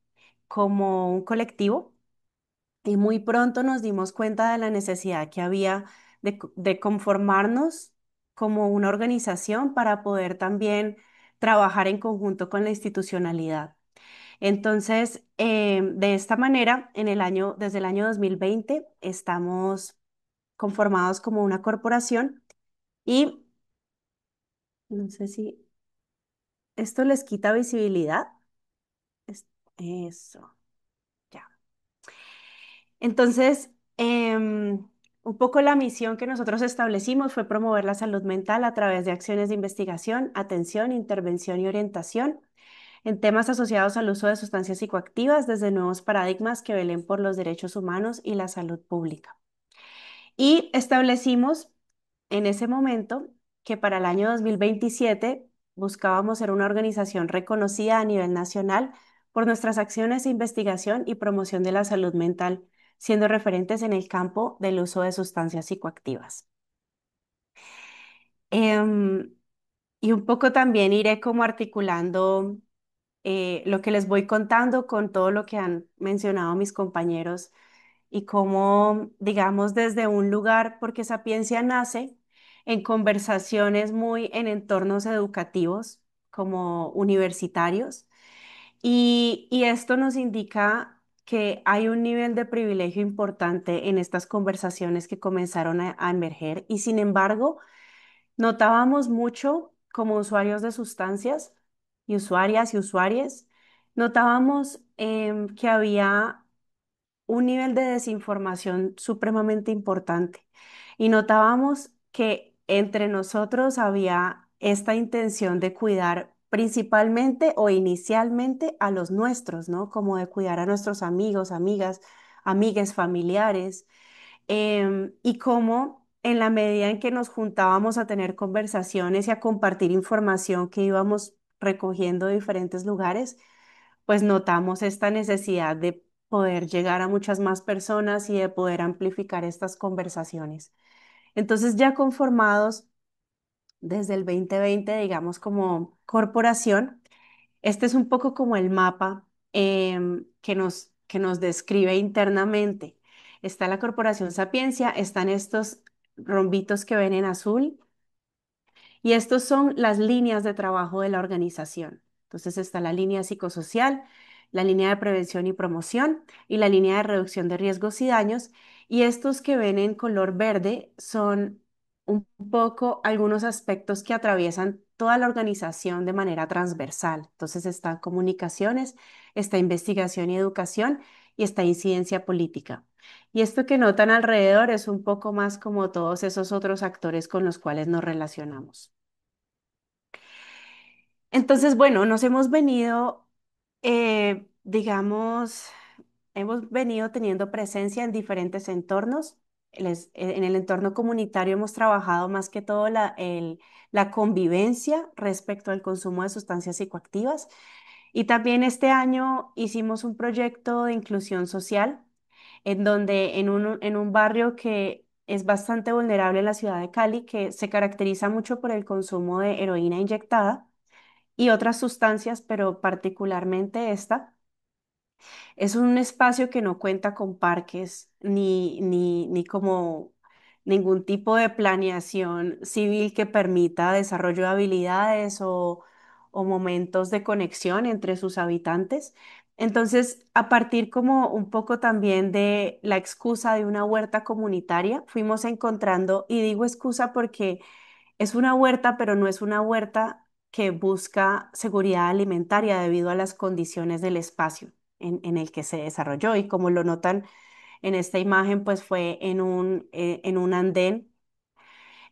como un colectivo y muy pronto nos dimos cuenta de la necesidad que había de conformarnos como una organización para poder también trabajar en conjunto con la institucionalidad. Entonces, de esta manera, desde el año 2020 estamos conformados como una corporación y no sé si esto les quita visibilidad. Es- Eso, ya. Entonces, un poco la misión que nosotros establecimos fue promover la salud mental a través de acciones de investigación, atención, intervención y orientación. en temas asociados al uso de sustancias psicoactivas desde nuevos paradigmas que velen por los derechos humanos y la salud pública. Y establecimos en ese momento que para el año 2027 buscábamos ser una organización reconocida a nivel nacional por nuestras acciones de investigación y promoción de la salud mental, siendo referentes en el campo del uso de sustancias psicoactivas. Em, y un poco también iré como articulando lo que les voy contando con todo lo que han mencionado mis compañeros y cómo, digamos, desde un lugar, porque Sapiencia nace en conversaciones muy en entornos educativos, como universitarios, y esto nos indica que hay un nivel de privilegio importante en estas conversaciones que comenzaron a emerger y sin embargo notábamos mucho como usuarios de sustancias y usuarias y usuarios, notábamos que había un nivel de desinformación supremamente importante y notábamos que entre nosotros había esta intención de cuidar principalmente o inicialmente a los nuestros, ¿no? Como de cuidar a nuestros amigos, amigas, amigues, familiares, y cómo en la medida en que nos juntábamos a tener conversaciones y a compartir información que íbamos recogiendo de diferentes lugares, pues notamos esta necesidad de poder llegar a muchas más personas y de poder amplificar estas conversaciones. Entonces, ya conformados desde el 2020, digamos, como corporación, este es un poco como el mapa que nos describe internamente. Está la Corporación Sapiencia, están estos rombitos que ven en azul, y estos son las líneas de trabajo de la organización. Entonces está la línea psicosocial, la línea de prevención y promoción y la línea de reducción de riesgos y daños. Y estos que ven en color verde son un poco algunos aspectos que atraviesan toda la organización de manera transversal. Entonces están comunicaciones, está investigación y educación y está incidencia política. Y esto que notan alrededor es un poco más como todos esos otros actores con los cuales nos relacionamos. Entonces, bueno, nos hemos venido, digamos, hemos venido teniendo presencia en diferentes entornos. En el entorno comunitario hemos trabajado más que todo la convivencia respecto al consumo de sustancias psicoactivas. Y también este año hicimos un proyecto de inclusión social en donde en un barrio que es bastante vulnerable en la ciudad de Cali, que se caracteriza mucho por el consumo de heroína inyectada y otras sustancias, pero particularmente esta. Es un espacio que no cuenta con parques ni como ningún tipo de planeación civil que permita desarrollo de habilidades o momentos de conexión entre sus habitantes. Entonces, a partir como un poco también de la excusa de una huerta comunitaria, fuimos encontrando, y digo excusa porque es una huerta, pero no es una huerta que busca seguridad alimentaria debido a las condiciones del espacio en el que se desarrolló. Y como lo notan en esta imagen, pues fue en un andén,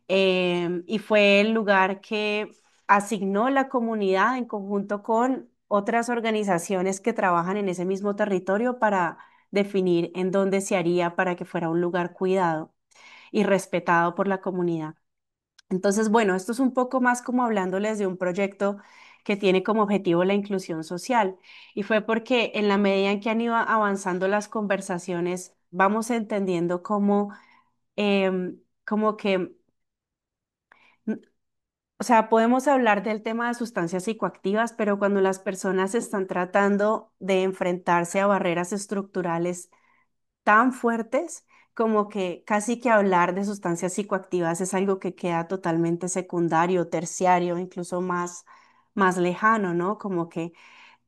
y fue el lugar que asignó la comunidad en conjunto con otras organizaciones que trabajan en ese mismo territorio para definir en dónde se haría para que fuera un lugar cuidado y respetado por la comunidad. Entonces, bueno, esto es un poco más como hablándoles de un proyecto que tiene como objetivo la inclusión social. Y fue porque en la medida en que han ido avanzando las conversaciones, vamos entendiendo cómo, como que, mm, o sea, podemos hablar del tema de sustancias psicoactivas, pero cuando las personas están tratando de enfrentarse a barreras estructurales tan fuertes como que casi que hablar de sustancias psicoactivas es algo que queda totalmente secundario, terciario, incluso más lejano, ¿no? Como que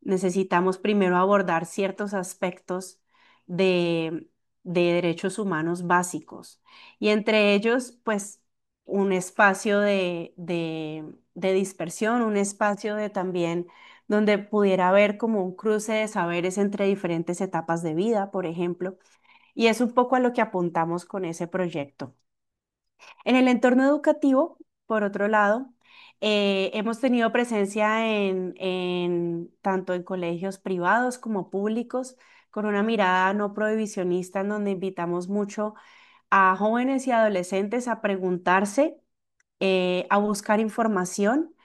necesitamos primero abordar ciertos aspectos de, de derechos humanos básicos y entre ellos, pues, un espacio de dispersión, un espacio de también donde pudiera haber como un cruce de saberes entre diferentes etapas de vida, por ejemplo, y es un poco a lo que apuntamos con ese proyecto. En el entorno educativo, por otro lado, Hemos tenido presencia tanto en colegios privados como públicos, con una mirada no prohibicionista, en donde invitamos mucho a jóvenes y adolescentes a preguntarse, a buscar información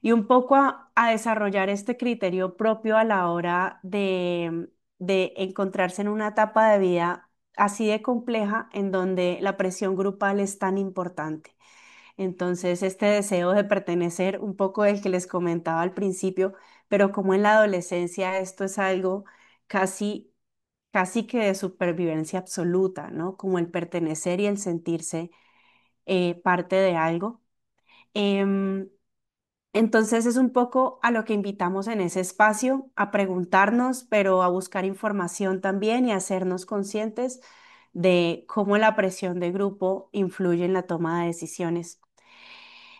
y un poco a desarrollar este criterio propio a la hora de encontrarse en una etapa de vida así de compleja en donde la presión grupal es tan importante. Entonces, este deseo de pertenecer, un poco del que les comentaba al principio, pero como en la adolescencia esto es algo casi, casi que de supervivencia absoluta, ¿no? Como el pertenecer y el sentirse parte de algo. Em, entonces es un poco a lo que invitamos en ese espacio, a preguntarnos, pero a buscar información también y a hacernos conscientes de cómo la presión de grupo influye en la toma de decisiones.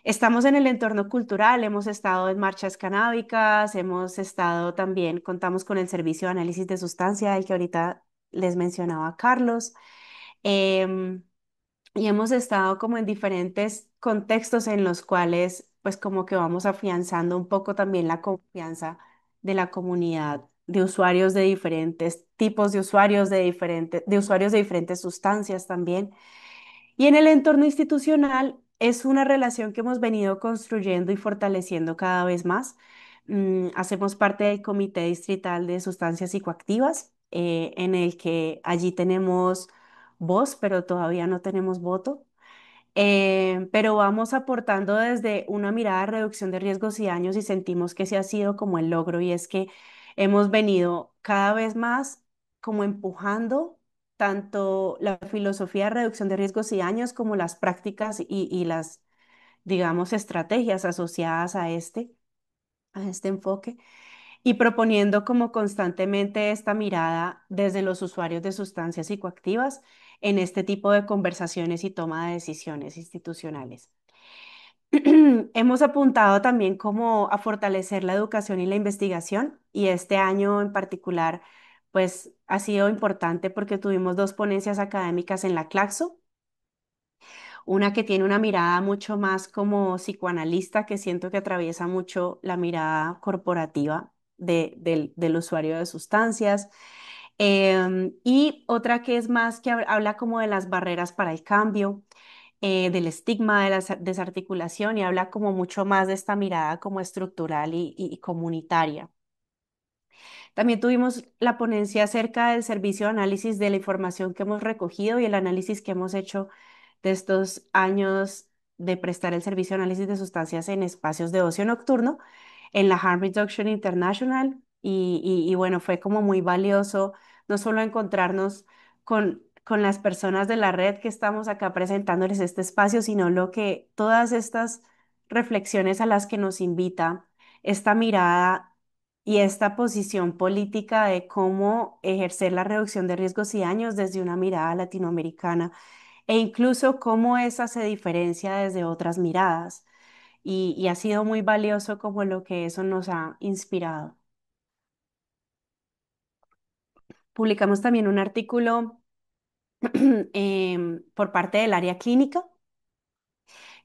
Estamos en el entorno cultural, hemos estado en marchas canábicas, hemos estado también, contamos con el servicio de análisis de sustancia, el que ahorita les mencionaba Carlos. Em, y hemos estado como en diferentes contextos en los cuales pues como que vamos afianzando un poco también la confianza de la comunidad de usuarios de diferentes tipos de usuarios de usuarios de diferentes sustancias también. Y en el entorno institucional es una relación que hemos venido construyendo y fortaleciendo cada vez más. Hacemos parte del Comité Distrital de Sustancias Psicoactivas, en el que allí tenemos voz, pero todavía no tenemos voto. Pero vamos aportando desde una mirada de reducción de riesgos y daños y sentimos que ese ha sido como el logro y es que hemos venido cada vez más como empujando tanto la filosofía de reducción de riesgos y daños como las prácticas y las, digamos, estrategias asociadas a este enfoque y proponiendo como constantemente esta mirada desde los usuarios de sustancias psicoactivas en este tipo de conversaciones y toma de decisiones institucionales. Hemos apuntado también como a fortalecer la educación y la investigación y este año en particular pues ha sido importante porque tuvimos dos ponencias académicas en la Claxo, una que tiene una mirada mucho más como psicoanalista, que siento que atraviesa mucho la mirada corporativa del usuario de sustancias. Y otra que es más que habla como de las barreras para el cambio, del estigma, de la desarticulación y habla como mucho más de esta mirada como estructural y comunitaria. También tuvimos la ponencia acerca del servicio de análisis de la información que hemos recogido y el análisis que hemos hecho de estos años de prestar el servicio de análisis de sustancias en espacios de ocio nocturno en la Harm Reduction International. Y bueno, fue como muy valioso no solo encontrarnos con las personas de la red que estamos acá presentándoles este espacio, sino lo que todas estas reflexiones a las que nos invita esta mirada y esta posición política de cómo ejercer la reducción de riesgos y daños desde una mirada latinoamericana e incluso cómo esa se diferencia desde otras miradas. Y ha sido muy valioso como lo que eso nos ha inspirado. Publicamos también un artículo por parte del área clínica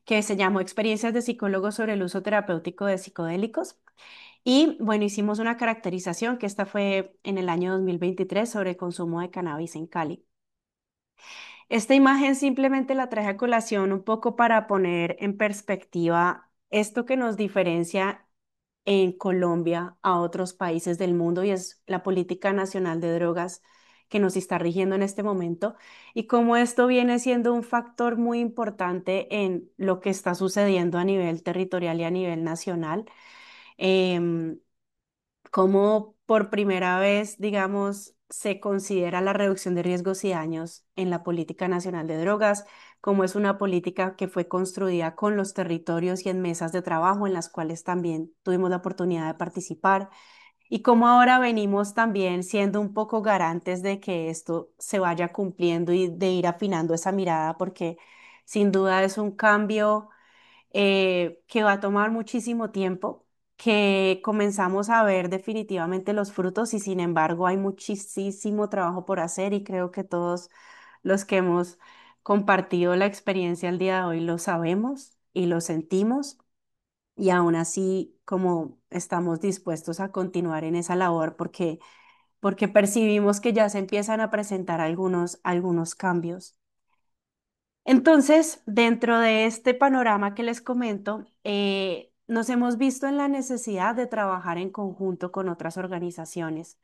que se llamó Experiencias de psicólogos sobre el uso terapéutico de psicodélicos. Y bueno, hicimos una caracterización que esta fue en el año 2023 sobre el consumo de cannabis en Cali. Esta imagen simplemente la traje a colación un poco para poner en perspectiva esto que nos diferencia en Colombia a otros países del mundo y es la política nacional de drogas que nos está rigiendo en este momento y cómo esto viene siendo un factor muy importante en lo que está sucediendo a nivel territorial y a nivel nacional. Em, Cómo por primera vez, digamos, se considera la reducción de riesgos y daños en la política nacional de drogas, como es una política que fue construida con los territorios y en mesas de trabajo en las cuales también tuvimos la oportunidad de participar, y cómo ahora venimos también siendo un poco garantes de que esto se vaya cumpliendo y de ir afinando esa mirada, porque sin duda es un cambio que va a tomar muchísimo tiempo, que comenzamos a ver definitivamente los frutos y sin embargo hay muchísimo trabajo por hacer y creo que todos los que hemos compartido la experiencia el día de hoy lo sabemos y lo sentimos. y aún así como estamos dispuestos a continuar en esa labor porque percibimos que ya se empiezan a presentar algunos cambios. Entonces, dentro de este panorama que les comento, nos hemos visto en la necesidad de trabajar en conjunto con otras organizaciones.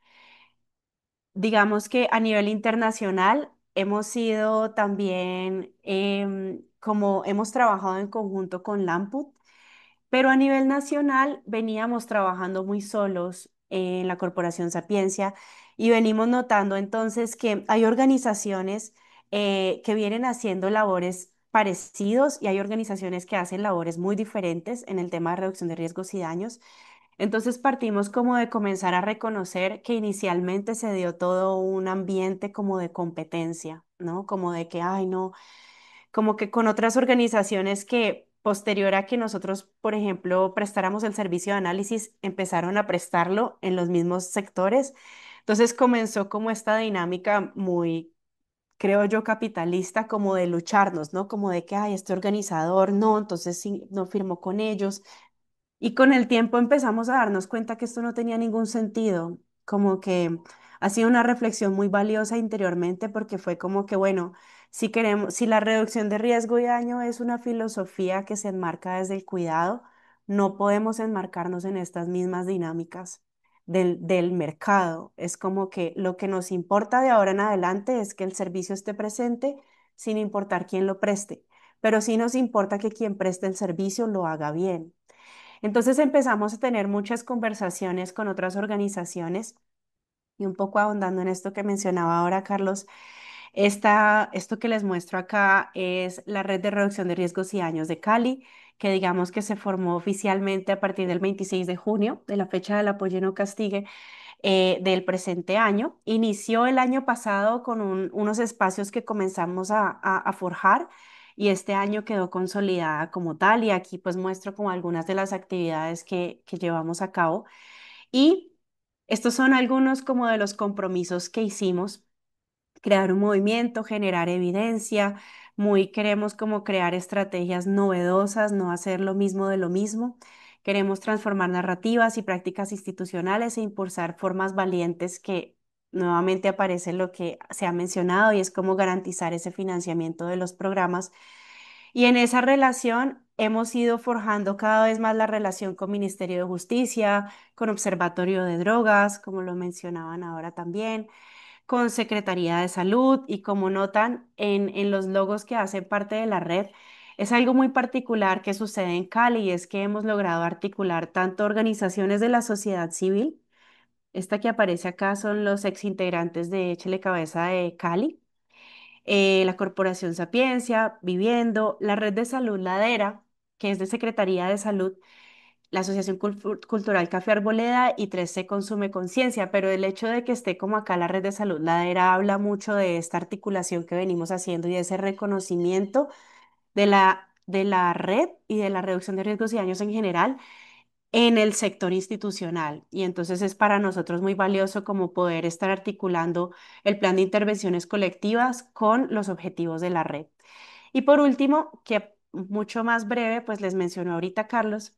Digamos que a nivel internacional hemos sido también, como hemos trabajado en conjunto con LAMPUT, pero a nivel nacional veníamos trabajando muy solos en la Corporación Sapiencia y venimos notando entonces que hay organizaciones que vienen haciendo labores parecidos y hay organizaciones que hacen labores muy diferentes en el tema de reducción de riesgos y daños. Entonces partimos como de comenzar a reconocer que inicialmente se dio todo un ambiente como de competencia, ¿no? Como de que, ay, no, como que con otras organizaciones que posterior a que nosotros, por ejemplo, prestáramos el servicio de análisis, empezaron a prestarlo en los mismos sectores. Entonces comenzó como esta dinámica muy, creo yo, capitalista, como de lucharnos, ¿no? Como de que, ay, este organizador, no, entonces sí, no firmó con ellos. Y con el tiempo empezamos a darnos cuenta que esto no tenía ningún sentido, como que ha sido una reflexión muy valiosa interiormente porque fue como que, bueno, si queremos, si la reducción de riesgo y daño es una filosofía que se enmarca desde el cuidado, no podemos enmarcarnos en estas mismas dinámicas del mercado. Es como que lo que nos importa de ahora en adelante es que el servicio esté presente sin importar quién lo preste, pero sí nos importa que quien preste el servicio lo haga bien. Entonces empezamos a tener muchas conversaciones con otras organizaciones y un poco ahondando en esto que mencionaba ahora Carlos, esto que les muestro acá es la Red de Reducción de Riesgos y Daños de Cali, que digamos que se formó oficialmente a partir del 26 de junio, de la fecha del apoyo y no castigue, del presente año. Inició el año pasado con unos espacios que comenzamos a forjar y este año quedó consolidada como tal y aquí pues muestro como algunas de las actividades que llevamos a cabo y estos son algunos como de los compromisos que hicimos: crear un movimiento, generar evidencia, muy queremos como crear estrategias novedosas, no hacer lo mismo de lo mismo. Queremos transformar narrativas y prácticas institucionales e impulsar formas valientes que nuevamente aparece lo que se ha mencionado y es cómo garantizar ese financiamiento de los programas. Y en esa relación hemos ido forjando cada vez más la relación con Ministerio de Justicia, con Observatorio de Drogas, como lo mencionaban ahora también, con Secretaría de Salud y como notan en los logos que hacen parte de la red, es algo muy particular que sucede en Cali y es que hemos logrado articular tanto organizaciones de la sociedad civil, esta que aparece acá son los exintegrantes de Échele Cabeza de Cali, la Corporación Sapiencia, Viviendo, la Red de Salud Ladera, que es de Secretaría de Salud, la Asociación Cultural Café Arboleda y 13 Consume Conciencia, pero el hecho de que esté como acá la Red de Salud Ladera habla mucho de esta articulación que venimos haciendo y de ese reconocimiento de la red y de la reducción de riesgos y daños en general en el sector institucional. Y entonces es para nosotros muy valioso como poder estar articulando el plan de intervenciones colectivas con los objetivos de la red. Y por último, que mucho más breve, pues les mencionó ahorita Carlos,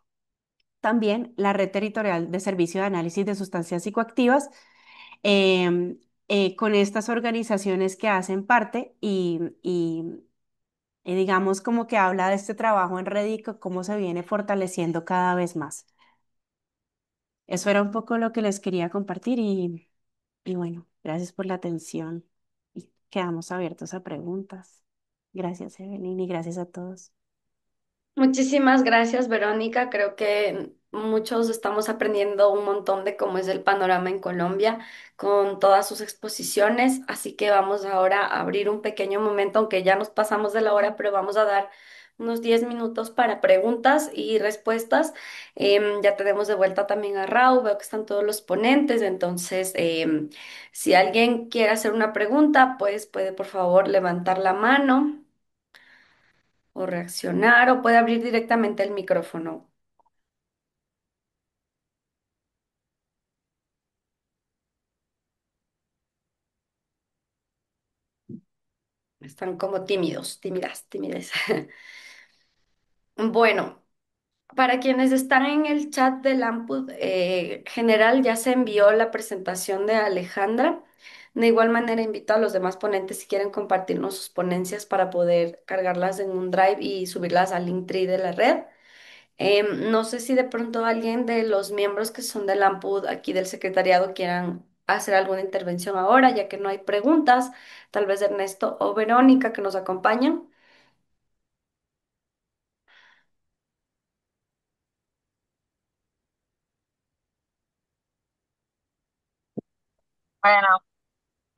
también la Red Territorial de Servicio de Análisis de Sustancias Psicoactivas, em, con estas organizaciones que hacen parte y digamos como que habla de este trabajo en red y cómo se viene fortaleciendo cada vez más. Eso era un poco lo que les quería compartir y bueno, gracias por la atención y quedamos abiertos a preguntas. Gracias, Evelyn, y gracias a todos. Muchísimas gracias, Verónica. Creo que muchos estamos aprendiendo un montón de cómo es el panorama en Colombia con todas sus exposiciones. Así que vamos ahora a abrir un pequeño momento, aunque ya nos pasamos de la hora, pero vamos a dar unos 10 minutos para preguntas y respuestas. Ya tenemos de vuelta también a Raúl, veo que están todos los ponentes. Entonces, si alguien quiere hacer una pregunta, pues puede por favor levantar la mano o reaccionar o puede abrir directamente el micrófono. Están como tímidos, tímidas, tímides. Bueno, Para quienes están en el chat del AMPUD general, ya se envió la presentación de Alejandra. De igual manera, invito a los demás ponentes si quieren compartirnos sus ponencias para poder cargarlas en un drive y subirlas al Linktree de la red. No sé si de pronto alguien de los miembros que son del AMPUD aquí del secretariado quieran hacer alguna intervención ahora, ya que no hay preguntas. Tal vez Ernesto o Verónica que nos acompañan. Bueno,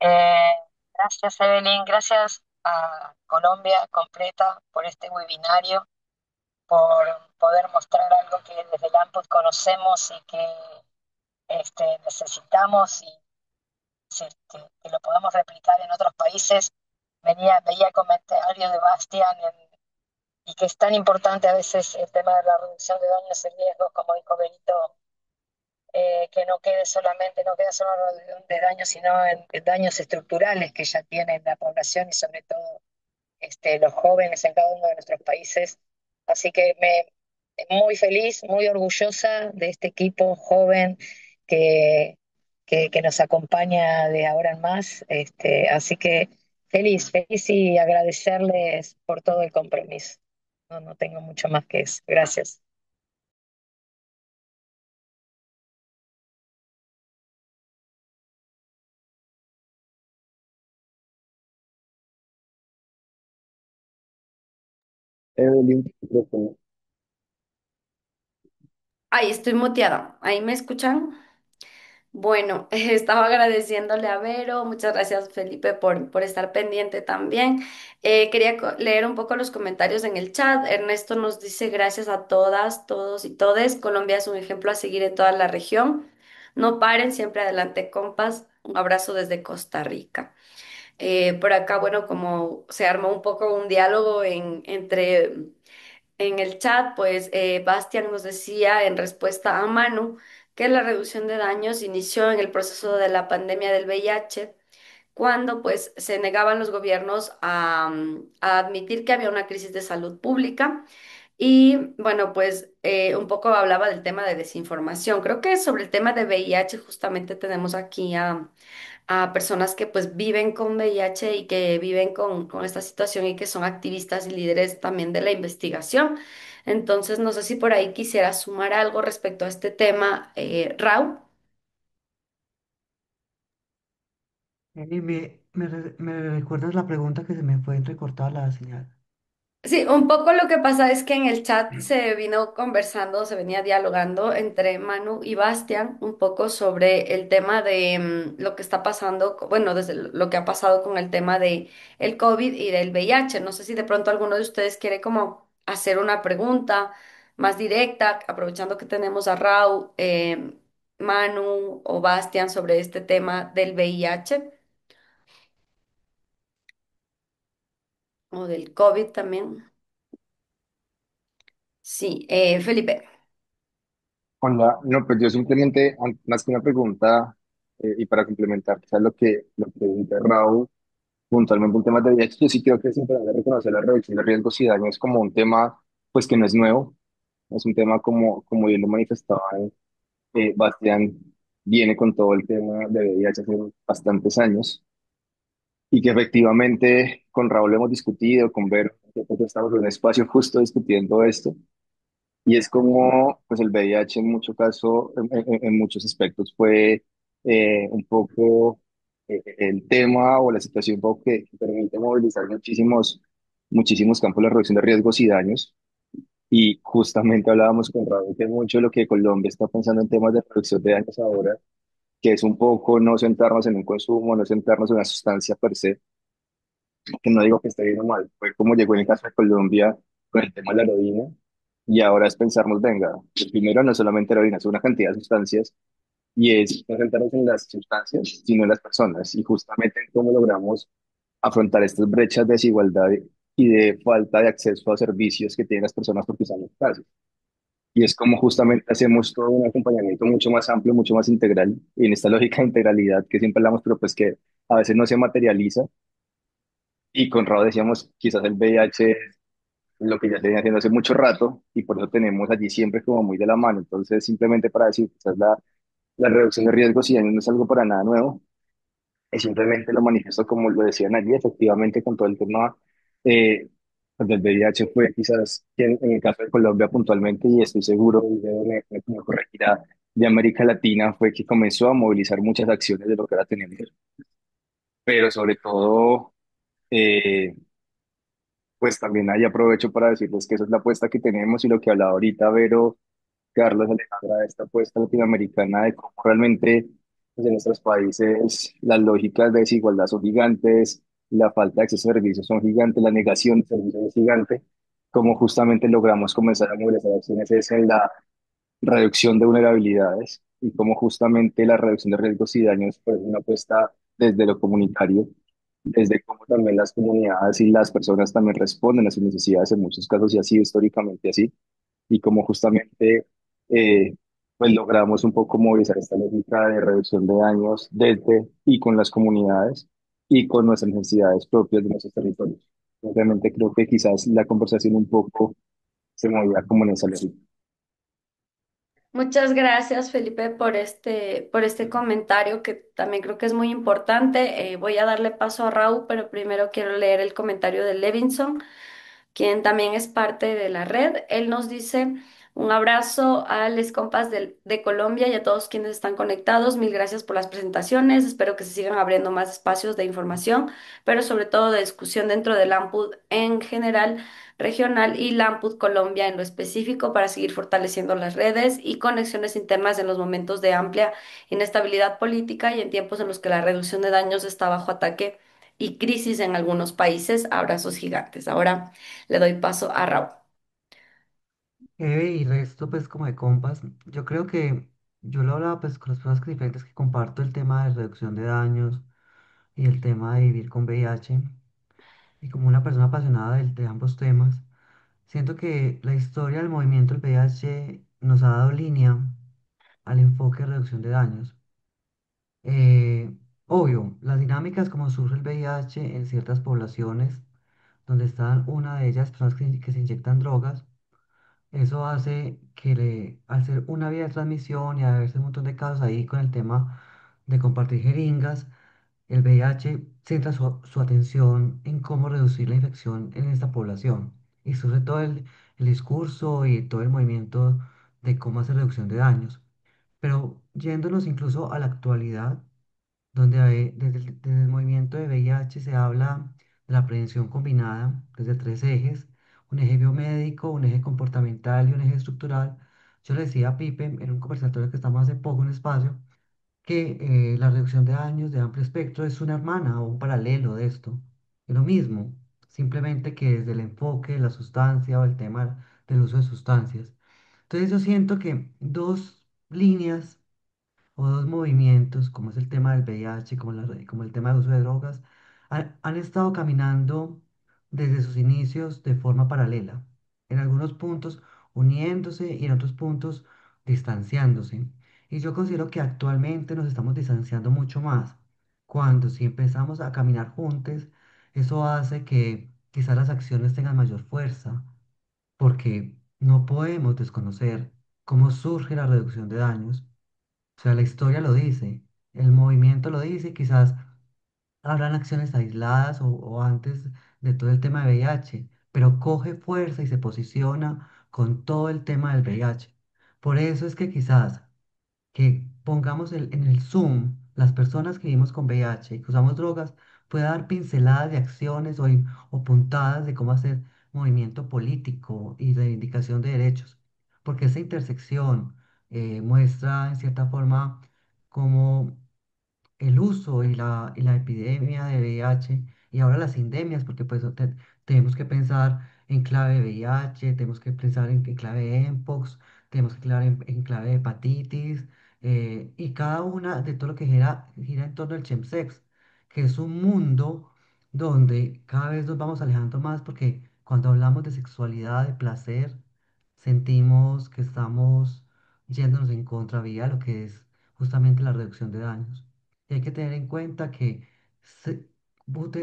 eh, gracias Evelyn, gracias a Colombia completa por este webinario, por poder mostrar algo que desde el AMPUT conocemos y que necesitamos y que lo podamos replicar en otros países. Veía comentarios de Bastian y que es tan importante a veces el tema de la reducción de daños y riesgos, como dijo Benito, que no quede solamente, no queda solo en reducción de daños, sino en daños estructurales que ya tiene la población y sobre todo los jóvenes en cada uno de nuestros países. Así que muy feliz, muy orgullosa de este equipo joven que, que nos acompaña de ahora en más. Así que feliz, feliz y agradecerles por todo el compromiso. No, no tengo mucho más que eso. Gracias. Evelyn, micrófono. Ahí estoy muteada. ¿Ahí me escuchan? Bueno, estaba agradeciéndole a Vero, muchas gracias Felipe por estar pendiente también. Quería leer un poco los comentarios en el chat. Ernesto nos dice gracias a todas, todos y todes. Colombia es un ejemplo a seguir en toda la región. No paren, siempre adelante, compas. Un abrazo desde Costa Rica. Por acá, bueno, como se armó un poco un diálogo entre en el chat, pues Bastian nos decía en respuesta a Manu que la reducción de daños inició en el proceso de la pandemia del VIH, cuando pues se negaban los gobiernos a admitir que había una crisis de salud pública. Y bueno, pues un poco hablaba del tema de desinformación. Creo que sobre el tema de VIH justamente tenemos aquí a personas que pues viven con VIH y que viven con esta situación y que son activistas y líderes también de la investigación. Entonces, no sé si por ahí quisiera sumar algo respecto a este tema, Rau. ¿Me recuerdas la pregunta que se me fue entrecortada la señal? Sí, un poco lo que pasa es que en el chat se vino conversando, se venía dialogando entre Manu y Bastian un poco sobre el tema de lo que está pasando, bueno, desde lo que ha pasado con el tema de el COVID y del VIH. No sé si de pronto alguno de ustedes quiere como hacer una pregunta más directa, aprovechando que tenemos a Rau, Manu o Bastian sobre este tema del VIH o del COVID también. Sí, Felipe. Hola, no, pues yo simplemente, más que una pregunta, y para complementar quizás lo que dice Raúl, puntualmente un tema de VIH, yo sí creo que es importante reconocer la reducción de riesgos y daños como un tema, pues que no es nuevo, es un tema como bien lo manifestaba Bastián, viene con todo el tema de VIH hace bastantes años, y que efectivamente con Raúl hemos discutido, con Ver, que pues estamos en un espacio justo discutiendo esto. Y es como, pues el VIH en muchos casos, en muchos aspectos fue un poco el tema o la situación un poco que permite movilizar muchísimos campos de la reducción de riesgos y daños. Y justamente hablábamos con Raúl que mucho de lo que Colombia está pensando en temas de reducción de daños ahora, que es un poco no centrarnos en un consumo, no centrarnos en una sustancia per se, que no digo que esté bien o mal, fue como llegó en el caso de Colombia con el tema de la heroína, y ahora es pensarnos, venga, pues primero no solamente heroína, es una cantidad de sustancias, y es no centrarnos en las sustancias, sino en las personas, y justamente en cómo logramos afrontar estas brechas de desigualdad y de falta de acceso a servicios que tienen las personas porque están en casa. Y es como justamente hacemos todo un acompañamiento mucho más amplio, mucho más integral, y en esta lógica de integralidad que siempre hablamos, pero pues que a veces no se materializa. Y con Raúl decíamos, quizás el VIH lo que ya se viene haciendo hace mucho rato y por eso tenemos allí siempre como muy de la mano. Entonces, simplemente para decir, quizás la reducción de riesgos y daños no es algo para nada nuevo, es simplemente lo manifiesto como lo decían allí, efectivamente con todo el tema eh, del VIH fue quizás en el caso de Colombia puntualmente, y estoy seguro, y me corregirá, de América Latina, fue que comenzó a movilizar muchas acciones de lo que ahora tenemos, pero sobre todo, eh, pues también ahí aprovecho para decirles que esa es la apuesta que tenemos y lo que hablaba ahorita Vero, Carlos, Alejandra, de esta apuesta latinoamericana de cómo realmente pues, en nuestros países las lógicas de desigualdad son gigantes, la falta de acceso a servicios son gigantes, la negación de servicios es gigante, cómo justamente logramos comenzar a movilizar acciones es en la reducción de vulnerabilidades y cómo justamente la reducción de riesgos y daños pues, es una apuesta desde lo comunitario, desde cómo también las comunidades y las personas también responden a sus necesidades en muchos casos y ha sido históricamente así y cómo justamente pues logramos un poco movilizar esta lógica de reducción de daños desde y con las comunidades y con nuestras necesidades propias de nuestros territorios. Obviamente creo que quizás la conversación un poco se movía como en esa lógica. Muchas gracias, Felipe, por este comentario que también creo que es muy importante. Voy a darle paso a Raúl, pero primero quiero leer el comentario de Levinson, quien también es parte de la red. Él nos dice un abrazo a les compas de Colombia y a todos quienes están conectados. Mil gracias por las presentaciones. Espero que se sigan abriendo más espacios de información, pero sobre todo de discusión dentro del AMPUD en general, regional y la AMPUD Colombia en lo específico para seguir fortaleciendo las redes y conexiones internas en los momentos de amplia inestabilidad política y en tiempos en los que la reducción de daños está bajo ataque y crisis en algunos países. Abrazos gigantes. Ahora le doy paso a Raúl. Y resto, pues como de compas, yo creo que yo lo hablaba pues con las personas diferentes que comparto el tema de reducción de daños y el tema de vivir con VIH. Y como una persona apasionada de ambos temas, siento que la historia del movimiento del VIH nos ha dado línea al enfoque de reducción de daños. Eh, Obvio, las dinámicas como surge el VIH en ciertas poblaciones, donde están una de ellas personas que se inyectan drogas, eso hace que al ser una vía de transmisión y haberse un montón de casos ahí con el tema de compartir jeringas, el VIH centra su atención en cómo reducir la infección en esta población. Y sobre todo el discurso y todo el movimiento de cómo hacer reducción de daños. Pero yéndonos incluso a la actualidad, donde desde el movimiento de VIH se habla de la prevención combinada desde tres ejes, un eje biomédico, un eje comportamental y un eje estructural. Yo le decía a Pipe en un conversatorio que estamos hace poco en un espacio que la reducción de daños de amplio espectro es una hermana o un paralelo de esto. Es lo mismo, simplemente que desde el enfoque de la sustancia o el tema del uso de sustancias. Entonces yo siento que dos líneas o dos movimientos, como es el tema del VIH, como el tema del uso de drogas, han estado caminando desde sus inicios de forma paralela, en algunos puntos uniéndose y en otros puntos distanciándose. Y yo considero que actualmente nos estamos distanciando mucho más. Cuando si empezamos a caminar juntos, eso hace que quizás las acciones tengan mayor fuerza, porque no podemos desconocer cómo surge la reducción de daños. O sea, la historia lo dice, el movimiento lo dice, quizás habrán acciones aisladas o antes de todo el tema de VIH, pero coge fuerza y se posiciona con todo el tema del VIH. Por eso es que quizás que pongamos en el Zoom las personas que vivimos con VIH y que usamos drogas, pueda dar pinceladas de acciones o puntadas de cómo hacer movimiento político y reivindicación de derechos, porque esa intersección muestra en cierta forma cómo el uso y la epidemia de VIH y ahora las endemias, porque pues tenemos que pensar en clave de VIH, tenemos que pensar en clave de Mpox, tenemos que pensar en clave de hepatitis, y cada una de todo lo que gira en torno al chemsex, que es un mundo donde cada vez nos vamos alejando más porque cuando hablamos de sexualidad, de placer, sentimos que estamos yéndonos en contravía de lo que es justamente la reducción de daños. Y hay que tener en cuenta que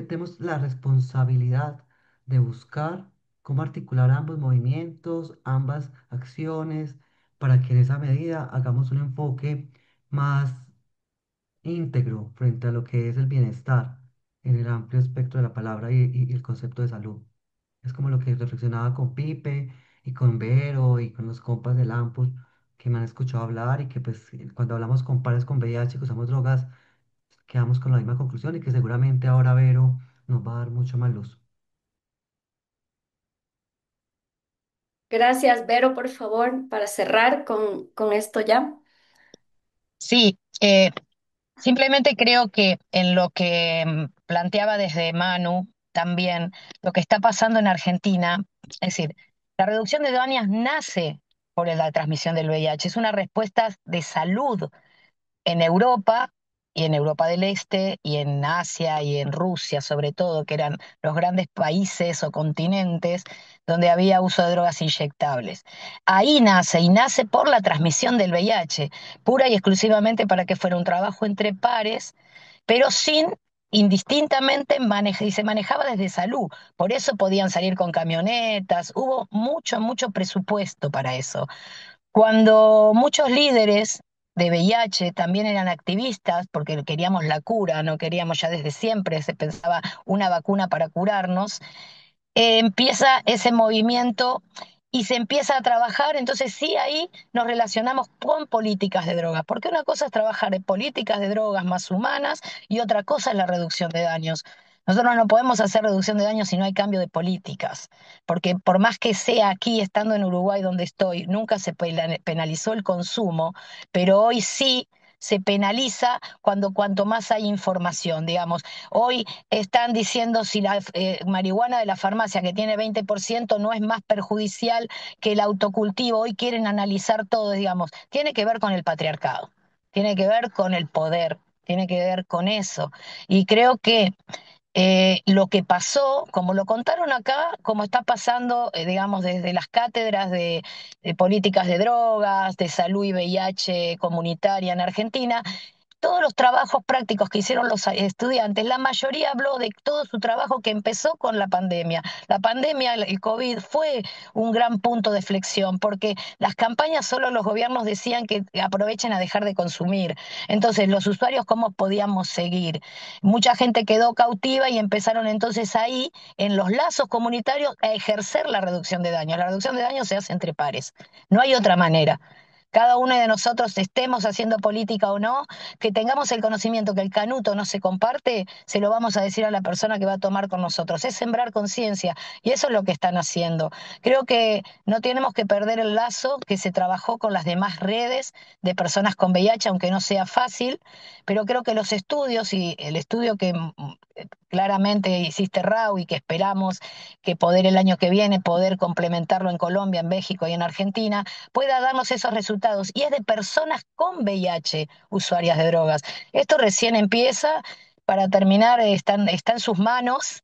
tenemos la responsabilidad de buscar cómo articular ambos movimientos, ambas acciones, para que en esa medida hagamos un enfoque más íntegro frente a lo que es el bienestar en el amplio espectro de la palabra y el concepto de salud. Es como lo que reflexionaba con Pipe y con Vero y con los compas del Ampus que me han escuchado hablar y que pues cuando hablamos con pares con VIH que usamos drogas, quedamos con la misma conclusión y que seguramente ahora Vero nos va a dar mucho más luz. Gracias, Vero, por favor, para cerrar con esto ya. Sí, simplemente creo que en lo que planteaba desde Manu también, lo que está pasando en Argentina, es decir, la reducción de daños nace por la transmisión del VIH, es una respuesta de salud en Europa y en Europa del Este y en Asia y en Rusia sobre todo, que eran los grandes países o continentes donde había uso de drogas inyectables. Ahí nace y nace por la transmisión del VIH, pura y exclusivamente para que fuera un trabajo entre pares, pero sin indistintamente y se manejaba desde salud. Por eso podían salir con camionetas, hubo mucho, mucho presupuesto para eso. Cuando muchos líderes de VIH también eran activistas, porque queríamos la cura, no queríamos ya desde siempre, se pensaba una vacuna para curarnos, empieza ese movimiento y se empieza a trabajar, entonces sí ahí nos relacionamos con políticas de drogas, porque una cosa es trabajar en políticas de drogas más humanas y otra cosa es la reducción de daños. Nosotros no podemos hacer reducción de daños si no hay cambio de políticas, porque por más que sea aquí, estando en Uruguay donde estoy, nunca se penalizó el consumo, pero hoy sí se penaliza cuando cuanto más hay información, digamos. Hoy están diciendo si la marihuana de la farmacia que tiene 20% no es más perjudicial que el autocultivo. Hoy quieren analizar todo, digamos. Tiene que ver con el patriarcado, tiene que ver con el poder, tiene que ver con eso. Y creo que lo que pasó, como lo contaron acá, como está pasando, digamos, desde las cátedras de políticas de drogas, de salud y VIH comunitaria en Argentina, todos los trabajos prácticos que hicieron los estudiantes, la mayoría habló de todo su trabajo que empezó con la pandemia. La pandemia, el COVID, fue un gran punto de flexión, porque las campañas solo los gobiernos decían que aprovechen a dejar de consumir. Entonces, los usuarios, ¿cómo podíamos seguir? Mucha gente quedó cautiva y empezaron entonces ahí, en los lazos comunitarios, a ejercer la reducción de daños. La reducción de daños se hace entre pares. No hay otra manera. Cada uno de nosotros, estemos haciendo política o no, que tengamos el conocimiento que el canuto no se comparte, se lo vamos a decir a la persona que va a tomar con nosotros. Es sembrar conciencia y eso es lo que están haciendo. Creo que no tenemos que perder el lazo que se trabajó con las demás redes de personas con VIH, aunque no sea fácil, pero creo que los estudios y el estudio que claramente hiciste, Rau, y que esperamos que poder el año que viene poder complementarlo en Colombia, en México y en Argentina, pueda darnos esos resultados. Y es de personas con VIH, usuarias de drogas. Esto recién empieza. Para terminar, está en sus manos,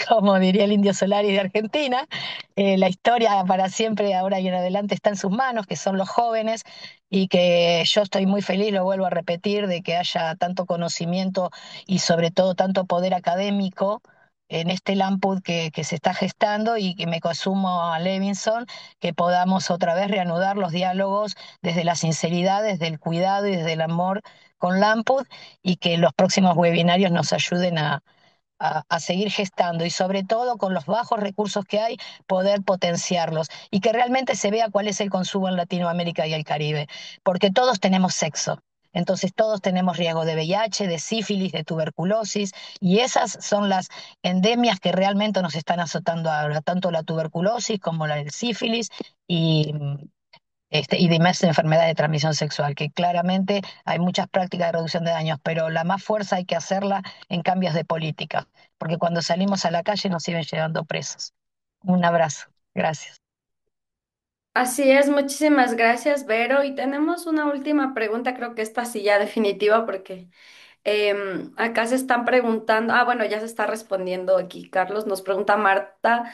como diría el Indio Solari de Argentina. La historia para siempre, ahora y en adelante, está en sus manos, que son los jóvenes, y que yo estoy muy feliz, lo vuelvo a repetir, de que haya tanto conocimiento y sobre todo tanto poder académico en este Lampud que se está gestando y que me consumo a Levinson, que podamos otra vez reanudar los diálogos desde la sinceridad, desde el cuidado y desde el amor con Lampud, y que los próximos webinarios nos ayuden a seguir gestando y sobre todo con los bajos recursos que hay, poder potenciarlos y que realmente se vea cuál es el consumo en Latinoamérica y el Caribe, porque todos tenemos sexo. Entonces todos tenemos riesgo de VIH, de sífilis, de tuberculosis, y esas son las endemias que realmente nos están azotando ahora, tanto la tuberculosis como la del sífilis y y demás enfermedades de transmisión sexual, que claramente hay muchas prácticas de reducción de daños, pero la más fuerza hay que hacerla en cambios de política, porque cuando salimos a la calle nos siguen llevando presos. Un abrazo. Gracias. Así es, muchísimas gracias, Vero. Y tenemos una última pregunta, creo que esta sí ya definitiva, porque acá se están preguntando, bueno, ya se está respondiendo aquí, Carlos. Nos pregunta Marta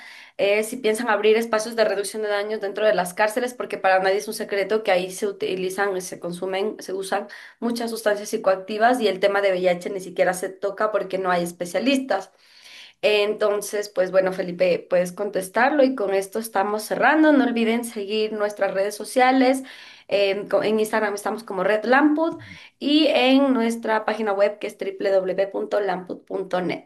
si piensan abrir espacios de reducción de daños dentro de las cárceles, porque para nadie es un secreto que ahí se utilizan, se consumen, se usan muchas sustancias psicoactivas y el tema de VIH ni siquiera se toca porque no hay especialistas. Entonces, pues bueno, Felipe, puedes contestarlo y con esto estamos cerrando. No olviden seguir nuestras redes sociales. En Instagram estamos como Red Lamput y en nuestra página web que es www.lamput.net.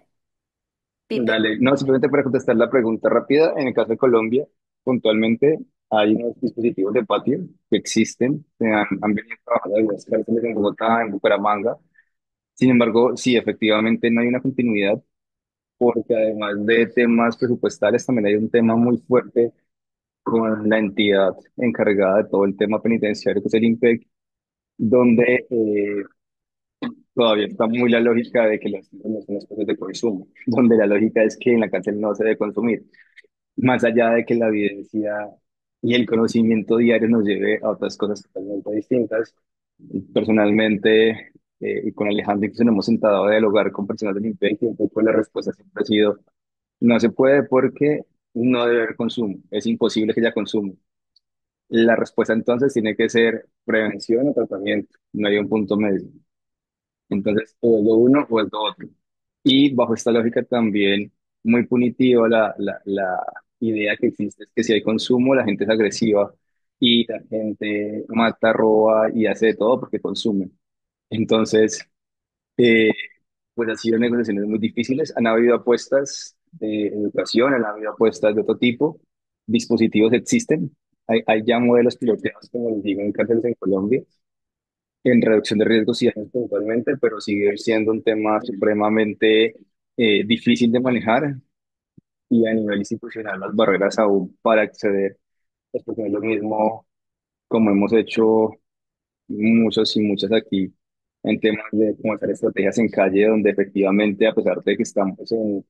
Pipe. Dale, no, simplemente para contestar la pregunta rápida, en el caso de Colombia, puntualmente hay unos dispositivos de patio que existen, han venido trabajando en las cárceles en Bogotá, en Bucaramanga. Sin embargo, sí, efectivamente no hay una continuidad porque además de temas presupuestales, también hay un tema muy fuerte con la entidad encargada de todo el tema penitenciario, que es el INPEC, donde todavía está muy la lógica de que las cosas no son las cosas de consumo, donde la lógica es que en la cárcel no se debe consumir, más allá de que la evidencia y el conocimiento diario nos lleve a otras cosas totalmente distintas. Personalmente, y con Alejandro incluso nos hemos sentado a dialogar con personas del INPEC y un poco la respuesta siempre ha sido, no se puede porque no debe haber consumo, es imposible que haya consumo. La respuesta entonces tiene que ser prevención o tratamiento, no hay un punto medio. Entonces, o es lo uno o es lo otro. Y bajo esta lógica también muy punitiva la idea que existe es que si hay consumo, la gente es agresiva y la gente mata, roba y hace de todo porque consume. Entonces, eh, pues han sido negociaciones muy difíciles. Han habido apuestas de educación, han habido apuestas de otro tipo. Dispositivos existen. Hay ya modelos piloteados, como les digo, en cárceles en Colombia en reducción de riesgos y daños puntualmente, pero sigue siendo un tema supremamente difícil de manejar y a nivel institucional las barreras aún para acceder, pues porque no es lo mismo como hemos hecho muchos y muchas aquí en temas de cómo hacer estrategias en calle donde efectivamente a pesar de que estamos o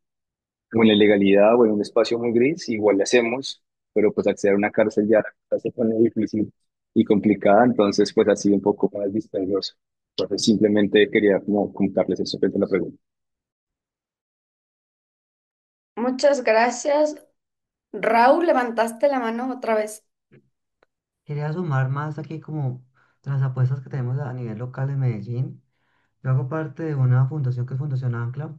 en la ilegalidad o en un espacio muy gris, igual le hacemos, pero pues acceder a una cárcel ya la cosa se pone difícil y complicada, entonces pues ha sido un poco más dispendioso. Entonces simplemente quería como contarles eso frente a la pregunta. Muchas gracias. Raúl, levantaste la mano otra vez. Quería sumar más aquí como de las apuestas que tenemos a nivel local en Medellín. Yo hago parte de una fundación que es Fundación Ancla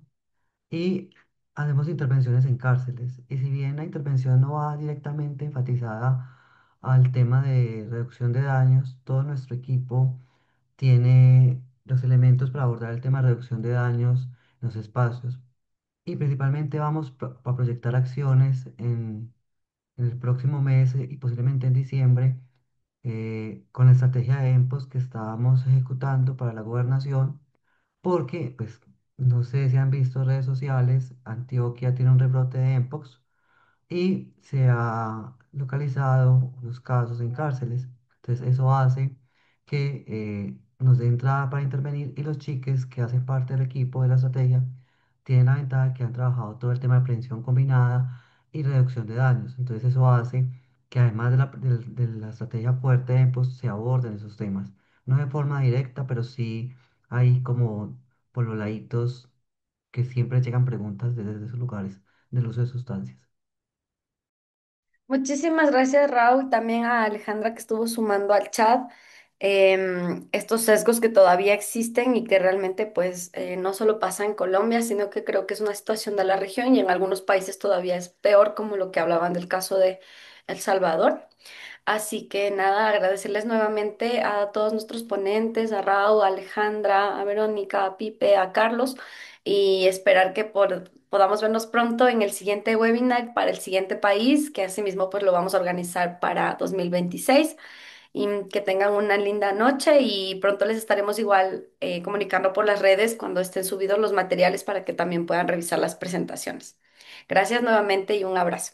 y hacemos intervenciones en cárceles. Y si bien la intervención no va directamente enfatizada al tema de reducción de daños, todo nuestro equipo tiene los elementos para abordar el tema de reducción de daños en los espacios. Y principalmente vamos a proyectar acciones en el próximo mes y posiblemente en diciembre con la estrategia de EMPOS que estábamos ejecutando para la gobernación, porque, pues, no sé si han visto redes sociales, Antioquia tiene un rebrote de EMPOX y se ha localizado unos casos en cárceles. Entonces eso hace que nos dé entrada para intervenir y los chiques que hacen parte del equipo de la estrategia tienen la ventaja que han trabajado todo el tema de prevención combinada y reducción de daños. Entonces eso hace que además de la estrategia fuerte de EMPOS se aborden esos temas. No de forma directa, pero sí hay como por los laditos que siempre llegan preguntas desde esos lugares del uso de sustancias. Muchísimas gracias, Raúl, también a Alejandra que estuvo sumando al chat. Estos sesgos que todavía existen y que realmente pues no solo pasa en Colombia, sino que creo que es una situación de la región y en algunos países todavía es peor, como lo que hablaban del caso de El Salvador. Así que nada, agradecerles nuevamente a todos nuestros ponentes, a Raúl, a Alejandra, a Verónica, a Pipe, a Carlos, y esperar que podamos vernos pronto en el siguiente webinar para el siguiente país, que asimismo pues lo vamos a organizar para 2026. Y que tengan una linda noche y pronto les estaremos igual comunicando por las redes cuando estén subidos los materiales para que también puedan revisar las presentaciones. Gracias nuevamente y un abrazo.